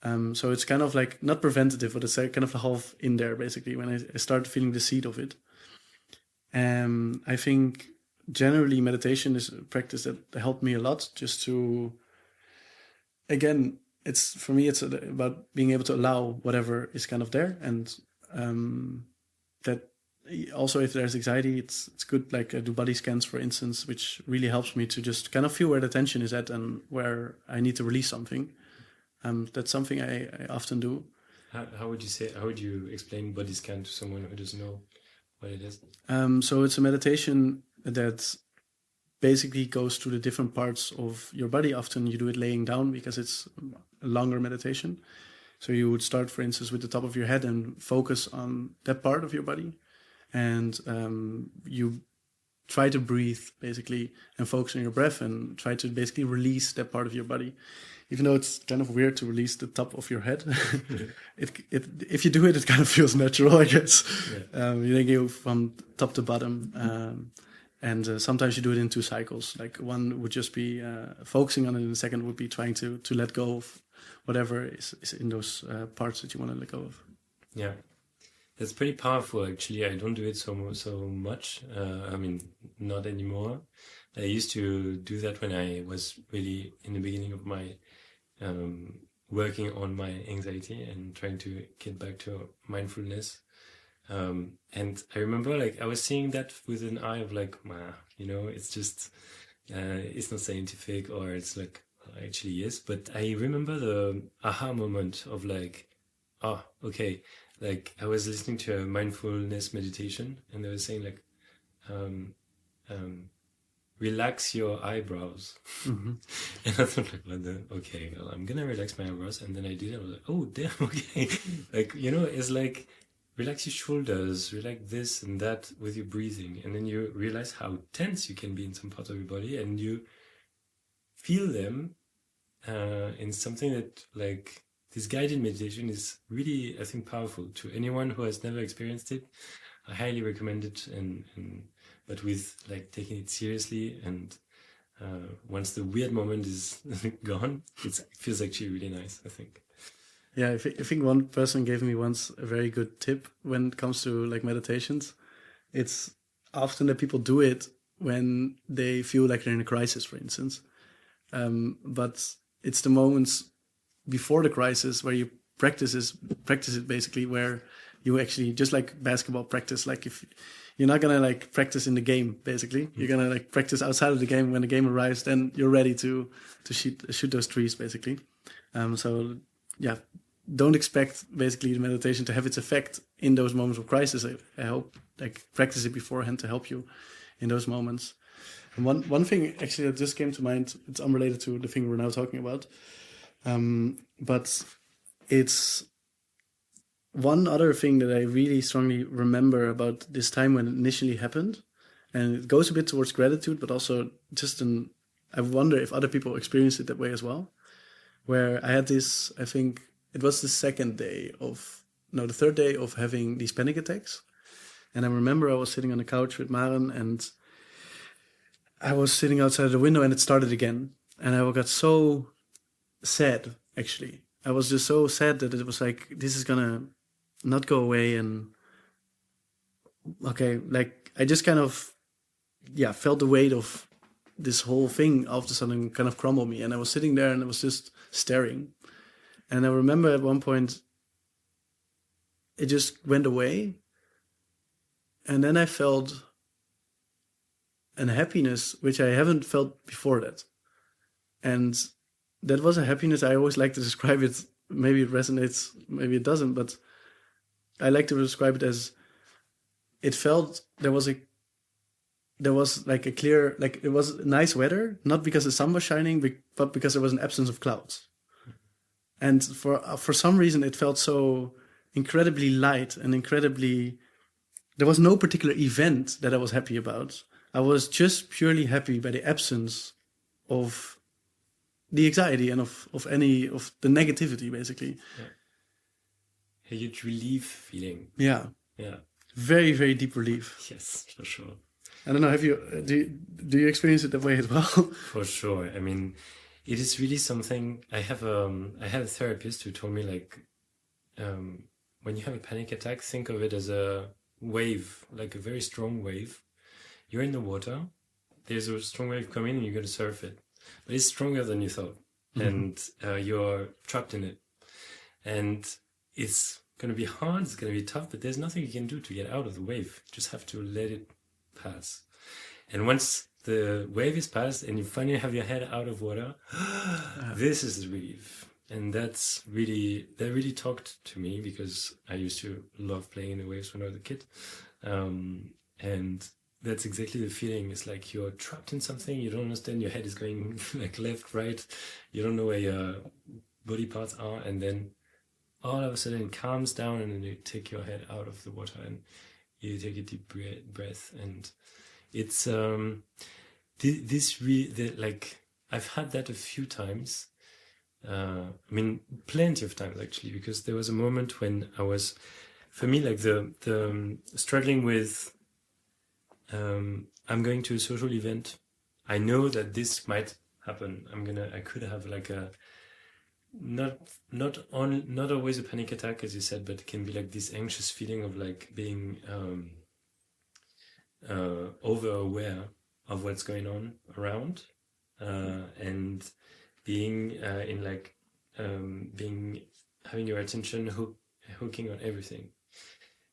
So it's kind of like not preventative, but it's like kind of half in there, basically, when I start feeling the seed of it. I think generally meditation is a practice that helped me a lot, just to, again, for me, it's about being able to allow whatever is kind of there. And that also, if there's anxiety, it's good. Like, I do body scans, for instance, which really helps me to just kind of feel where the tension is at and where I need to release something. That's something I often do. How would you explain body scan to someone who doesn't know what it is? So it's a meditation that basically goes through the different parts of your body. Often you do it laying down because it's a longer meditation. So you would start, for instance, with the top of your head and focus on that part of your body. and you try to breathe basically and focus on your breath and try to basically release that part of your body. Even though it's kind of weird to release the top of your head, if you do it, it kind of feels natural, I guess. Yeah. You then go from top to bottom, and sometimes you do it in 2 cycles. Like one would just be focusing on it, and the second would be trying to let go of whatever is in those parts that you want to let go of. Yeah. That's pretty powerful, actually. I don't do it so much. I mean, not anymore. I used to do that when I was really in the beginning of my working on my anxiety and trying to get back to mindfulness. And I remember, like, I was seeing that with an eye of like, it's just, it's not scientific, or it's like, actually is. But I remember the aha moment of like, okay. Like, I was listening to a mindfulness meditation, and they were saying like, relax your eyebrows. Mm-hmm. And I thought like, okay, well, I'm gonna relax my eyebrows. And then I did it. I was like, oh, damn, okay. Like, it's like, relax your shoulders, relax this and that with your breathing. And then you realize how tense you can be in some parts of your body, and you feel them in something that, like, this guided meditation is really, I think, powerful to anyone who has never experienced it. I highly recommend it, but with like taking it seriously, and once the weird moment is gone, it feels actually really nice, I think. Yeah, I think one person gave me once a very good tip when it comes to like meditations. It's often that people do it when they feel like they're in a crisis, for instance. But it's the moments before the crisis where you practice it basically, where you actually, just like basketball practice, like if you're not gonna like practice in the game, basically you're gonna like practice outside of the game. When the game arrives, then you're ready to shoot those threes, basically. So yeah, don't expect basically the meditation to have its effect in those moments of crisis. I hope, like, practice it beforehand to help you in those moments. And one thing actually that just came to mind, it's unrelated to the thing we're now talking about. But it's one other thing that I really strongly remember about this time when it initially happened, and it goes a bit towards gratitude, but also just I wonder if other people experience it that way as well, where I had this, I think it was the third day of having these panic attacks. And I remember I was sitting on the couch with Maren, and I was sitting outside the window, and it started again. And I got so sad, actually. I was just so sad that it was like, this is gonna not go away. And okay, like, I just kind of felt the weight of this whole thing all of a sudden kind of crumble me. And I was sitting there and I was just staring. And I remember at one point it just went away, and then I felt an happiness which I haven't felt before that. And that was a happiness. I always like to describe it. Maybe it resonates, maybe it doesn't, but I like to describe it as, it felt there was like a clear, like, it was nice weather, not because the sun was shining, but because there was an absence of clouds. And for some reason it felt so incredibly light and there was no particular event that I was happy about. I was just purely happy by the absence of the anxiety and of any of the negativity, basically. Yeah. A huge relief feeling. Yeah. Very, very deep relief. Yes, for sure. I don't know, do you experience it that way as well? For sure. I mean, it is really something. I had a therapist who told me, like, when you have a panic attack, think of it as a wave, like a very strong wave. You're in the water, there's a strong wave coming, and you're going to surf it. But it's stronger than you thought, and you're trapped in it. And it's going to be hard, it's going to be tough, but there's nothing you can do to get out of the wave. You just have to let it pass. And once the wave is past and you finally have your head out of water, this is the relief. And that really talked to me, because I used to love playing in the waves when I was a kid. And that's exactly the feeling. It's like you're trapped in something, you don't understand, your head is going like left, right, you don't know where your body parts are, and then all of a sudden it calms down, and then you take your head out of the water and you take a deep breath, and it's like I've had that a few times. I mean, plenty of times actually, because there was a moment when I was, for me, like the struggling with, I'm going to a social event. I know that this might happen. I could have like a, not always a panic attack, as you said, but it can be like this anxious feeling of like being over aware of what's going on around, and being in like having your attention hooking on everything.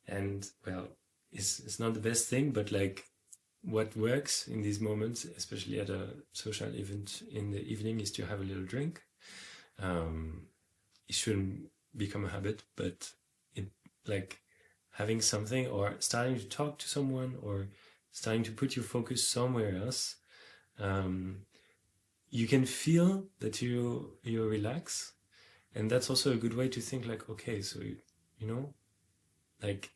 And well, it's not the best thing, but like what works in these moments, especially at a social event in the evening, is to have a little drink. It shouldn't become a habit, but it, like having something or starting to talk to someone or starting to put your focus somewhere else, you can feel that you relax. And that's also a good way to think like, okay, so, you know, like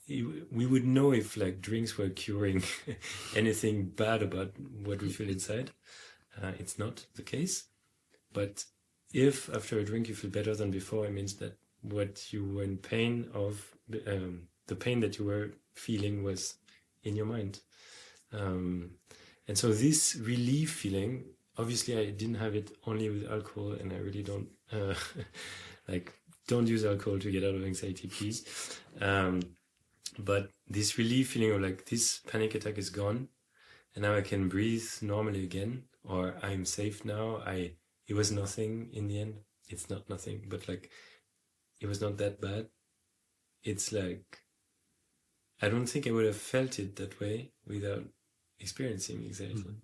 we would know if like drinks were curing anything bad about what we feel inside. It's not the case. But if after a drink you feel better than before, it means that what you were in pain of, the pain that you were feeling was in your mind. And so this relief feeling, obviously I didn't have it only with alcohol, and I really don't don't use alcohol to get out of anxiety, please. But this relief feeling of like this panic attack is gone, and now I can breathe normally again, or I'm safe now. It was nothing in the end. It's not nothing, but like it was not that bad. It's like I don't think I would have felt it that way without experiencing anxiety.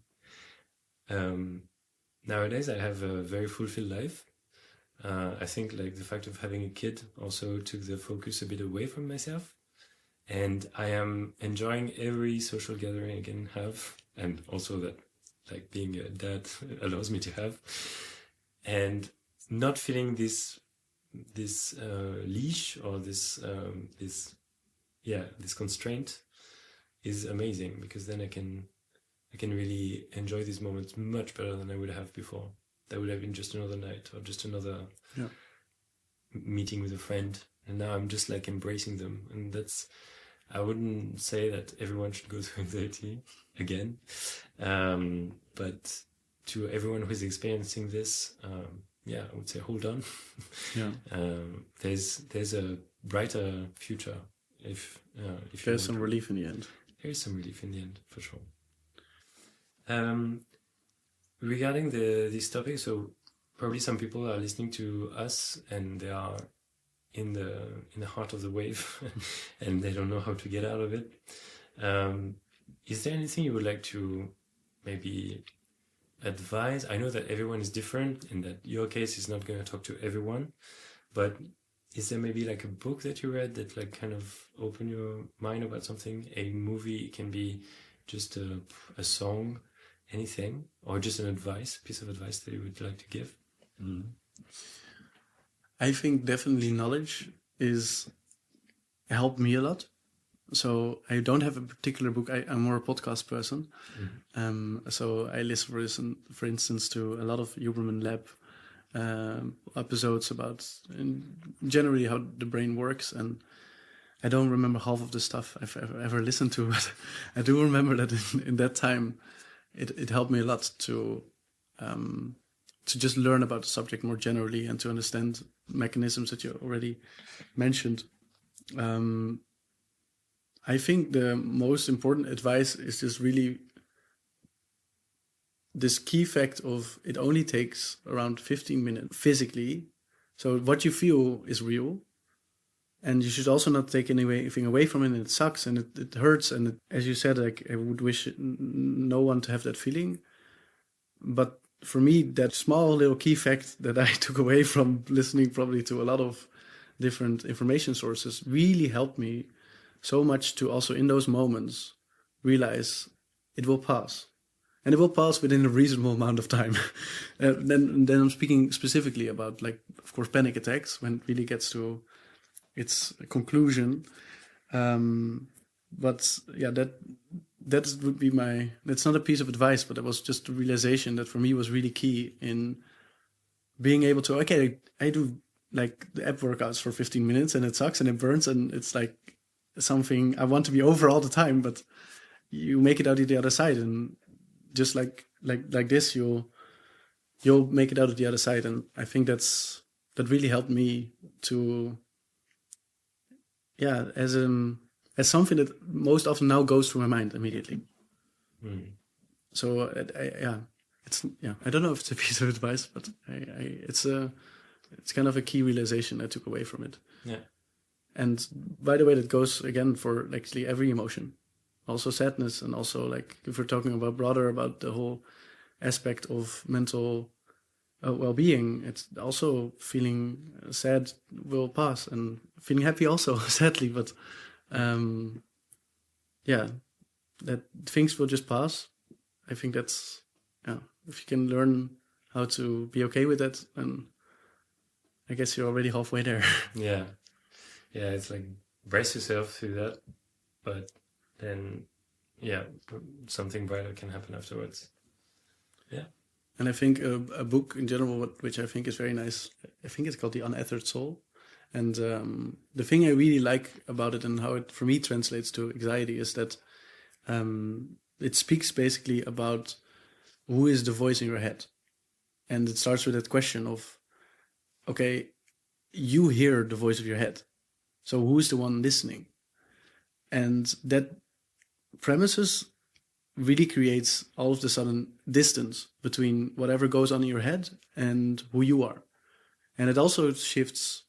Nowadays, I have a very fulfilled life. I think like the fact of having a kid also took the focus a bit away from myself, and I am enjoying every social gathering I can have, and also that like being a dad allows me to have, and not feeling this leash or this constraint is amazing, because then I can really enjoy these moments much better than I would have before. That would have been just another night or just another meeting with a friend. And now I'm just like embracing them. And I wouldn't say that everyone should go through anxiety again. But to everyone who is experiencing this, I would say hold on. There's a brighter future if there's some relief in the end. There is some relief in the end, for sure. Regarding this topic, so probably some people are listening to us and they are in the heart of the wave and they don't know how to get out of it. Is there anything you would like to maybe advise? I know that everyone is different and that your case is not going to talk to everyone, but is there maybe like a book that you read that like kind of opened your mind about something? A movie, it can be just a song, anything, or just an piece of advice that you would like to give? I think definitely knowledge helped me a lot. So I don't have a particular book. I'm more a podcast person. So I listen, for instance, to a lot of Huberman Lab episodes about generally how the brain works. And I don't remember half of the stuff I've ever listened to, but I do remember that in that time, it helped me a lot to just learn about the subject more generally and to understand mechanisms that you already mentioned. I think the most important advice is just really this key fact of it only takes around 15 minutes physically. So what you feel is real. And you should also not take anything away from it. And it sucks and it hurts. And as you said, like I would wish no one to have that feeling. But for me, that small little key fact that I took away from listening probably to a lot of different information sources really helped me so much to also in those moments realize it will pass. And it will pass within a reasonable amount of time. Then I'm speaking specifically about, like, of course, panic attacks when it really gets to its conclusion. But yeah, that would be that's not a piece of advice, but it was just a realization that for me was really key in being able to, okay, I do like the app workouts for 15 minutes and it sucks and it burns and it's like something I want to be over all the time, but you make it out of the other side, and just like this, you'll make it out of the other side. And I think that really helped me to, as something that most often now goes through my mind immediately. So I don't know if it's a piece of advice, but it's kind of a key realization I took away from it. Yeah. And by the way, that goes again for actually every emotion, also sadness, and also like if we're talking about the whole aspect of mental well-being, it's also feeling sad will pass, and feeling happy also, sadly, but that things will just pass. I think that's, if you can learn how to be okay with that, then I guess you're already halfway there. Yeah, it's like brace yourself through that, but then something brighter can happen afterwards. Yeah. And I think a book in general, which I think is very nice, I think it's called The Untethered Soul. And the thing I really like about it and how it, for me, translates to anxiety is that it speaks basically about who is the voice in your head. And it starts with that question of, okay, you hear the voice of your head. So who's the one listening? And that premises really creates all of the sudden distance between whatever goes on in your head and who you are. And it also shifts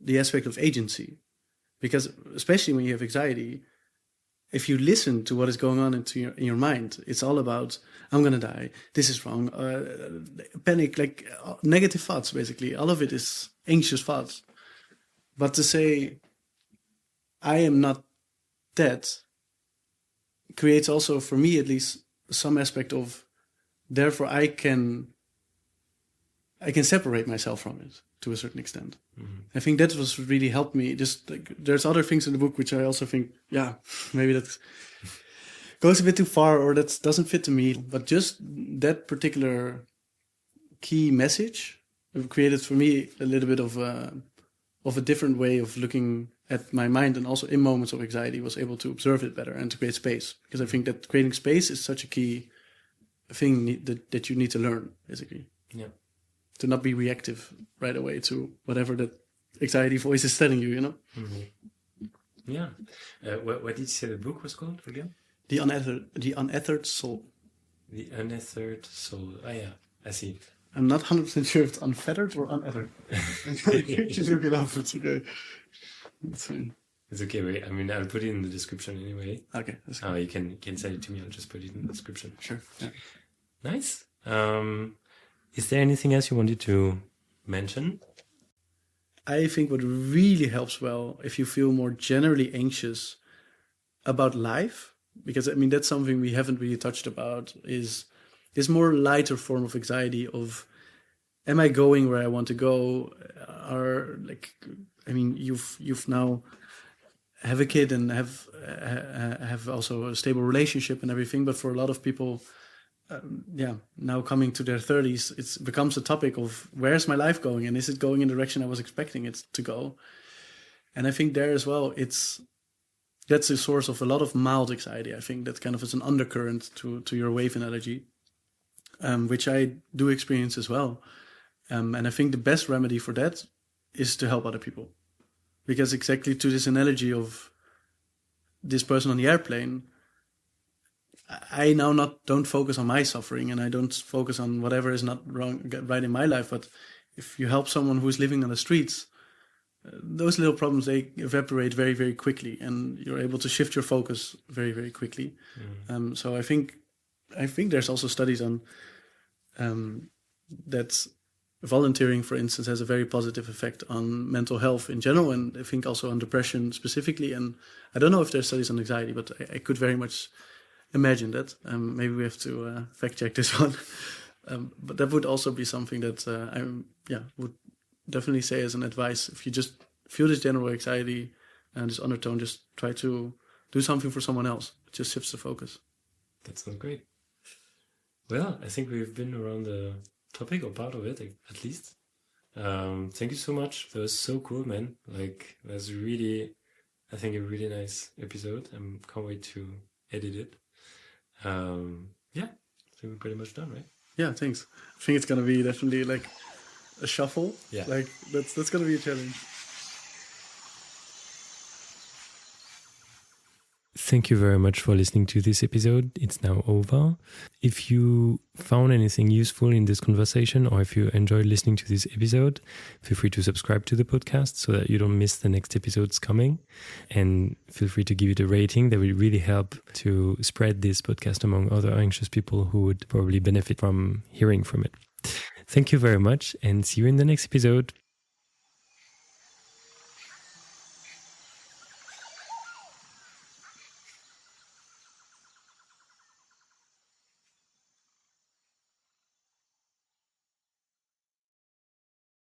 the aspect of agency, because especially when you have anxiety, if you listen to what is going on in your mind, it's all about, I'm going to die, this is wrong, panic, like negative thoughts, basically. All of it is anxious thoughts. But to say, I am not dead, creates also, for me at least, some aspect of, therefore I can separate myself from it to a certain extent. Mm-hmm. I think that was really helped me. Just like, there's other things in the book which I also think, maybe that goes a bit too far or that doesn't fit to me. But just that particular key message created for me a little bit of a different way of looking at my mind, and also in moments of anxiety was able to observe it better and to create space. Because I think that creating space is such a key thing that you need to learn, basically. Yeah. To not be reactive right away to whatever that anxiety voice is telling you, Mm-hmm. Yeah. What did you say the book was called again? The Unethered Soul. The Unethered Soul. Oh, yeah. I see. I'm not 100% sure if it's unfettered or unethered. Just look it up. It's okay. It's fine. It's okay. Wait, I mean, I'll put it in the description anyway. Okay. That's cool. You can send it to me. I'll just put it in the description. Sure. Yeah. Nice. Is there anything else you wanted to mention? I think what really helps well, if you feel more generally anxious about life, because I mean that's something we haven't really touched about, is this more lighter form of anxiety of, am I going where I want to go? Or like, I mean, you've now have a kid and have also a stable relationship and everything, but for a lot of people, now coming to their 30s, it becomes a topic of, where's my life going, and is it going in the direction I was expecting it to go? And I think there as well, that's a source of a lot of mild anxiety. I think that kind of is an undercurrent to your wave analogy, which I do experience as well. And I think the best remedy for that is to help other people, because exactly to this analogy of this person on the airplane, I now don't focus on my suffering, and I don't focus on whatever is not right in my life. But if you help someone who's living on the streets, those little problems, they evaporate very, very quickly, and you're able to shift your focus very, very quickly. Mm. So I think there's also studies on that volunteering, for instance, has a very positive effect on mental health in general, and I think also on depression specifically. And I don't know if there's studies on anxiety, but I could very much imagine that. Maybe we have to fact check this one. But that would also be something that I would definitely say as an advice. If you just feel this general anxiety and this undertone, just try to do something for someone else. It just shifts the focus. That sounds great. Well, I think we've been around the topic, or part of it at least. Thank you so much. That was so cool, man. Like, it was really, I think, a really nice episode. I can't wait to edit it. Yeah, I think we're pretty much done, right? Yeah, thanks. I think it's gonna be definitely like a shuffle. Yeah. Like that's gonna be a challenge. Thank you very much for listening to this episode. It's now over. If you found anything useful in this conversation, or if you enjoyed listening to this episode, feel free to subscribe to the podcast so that you don't miss the next episodes coming. And feel free to give it a rating. That will really help to spread this podcast among other anxious people who would probably benefit from hearing from it. Thank you very much, and see you in the next episode.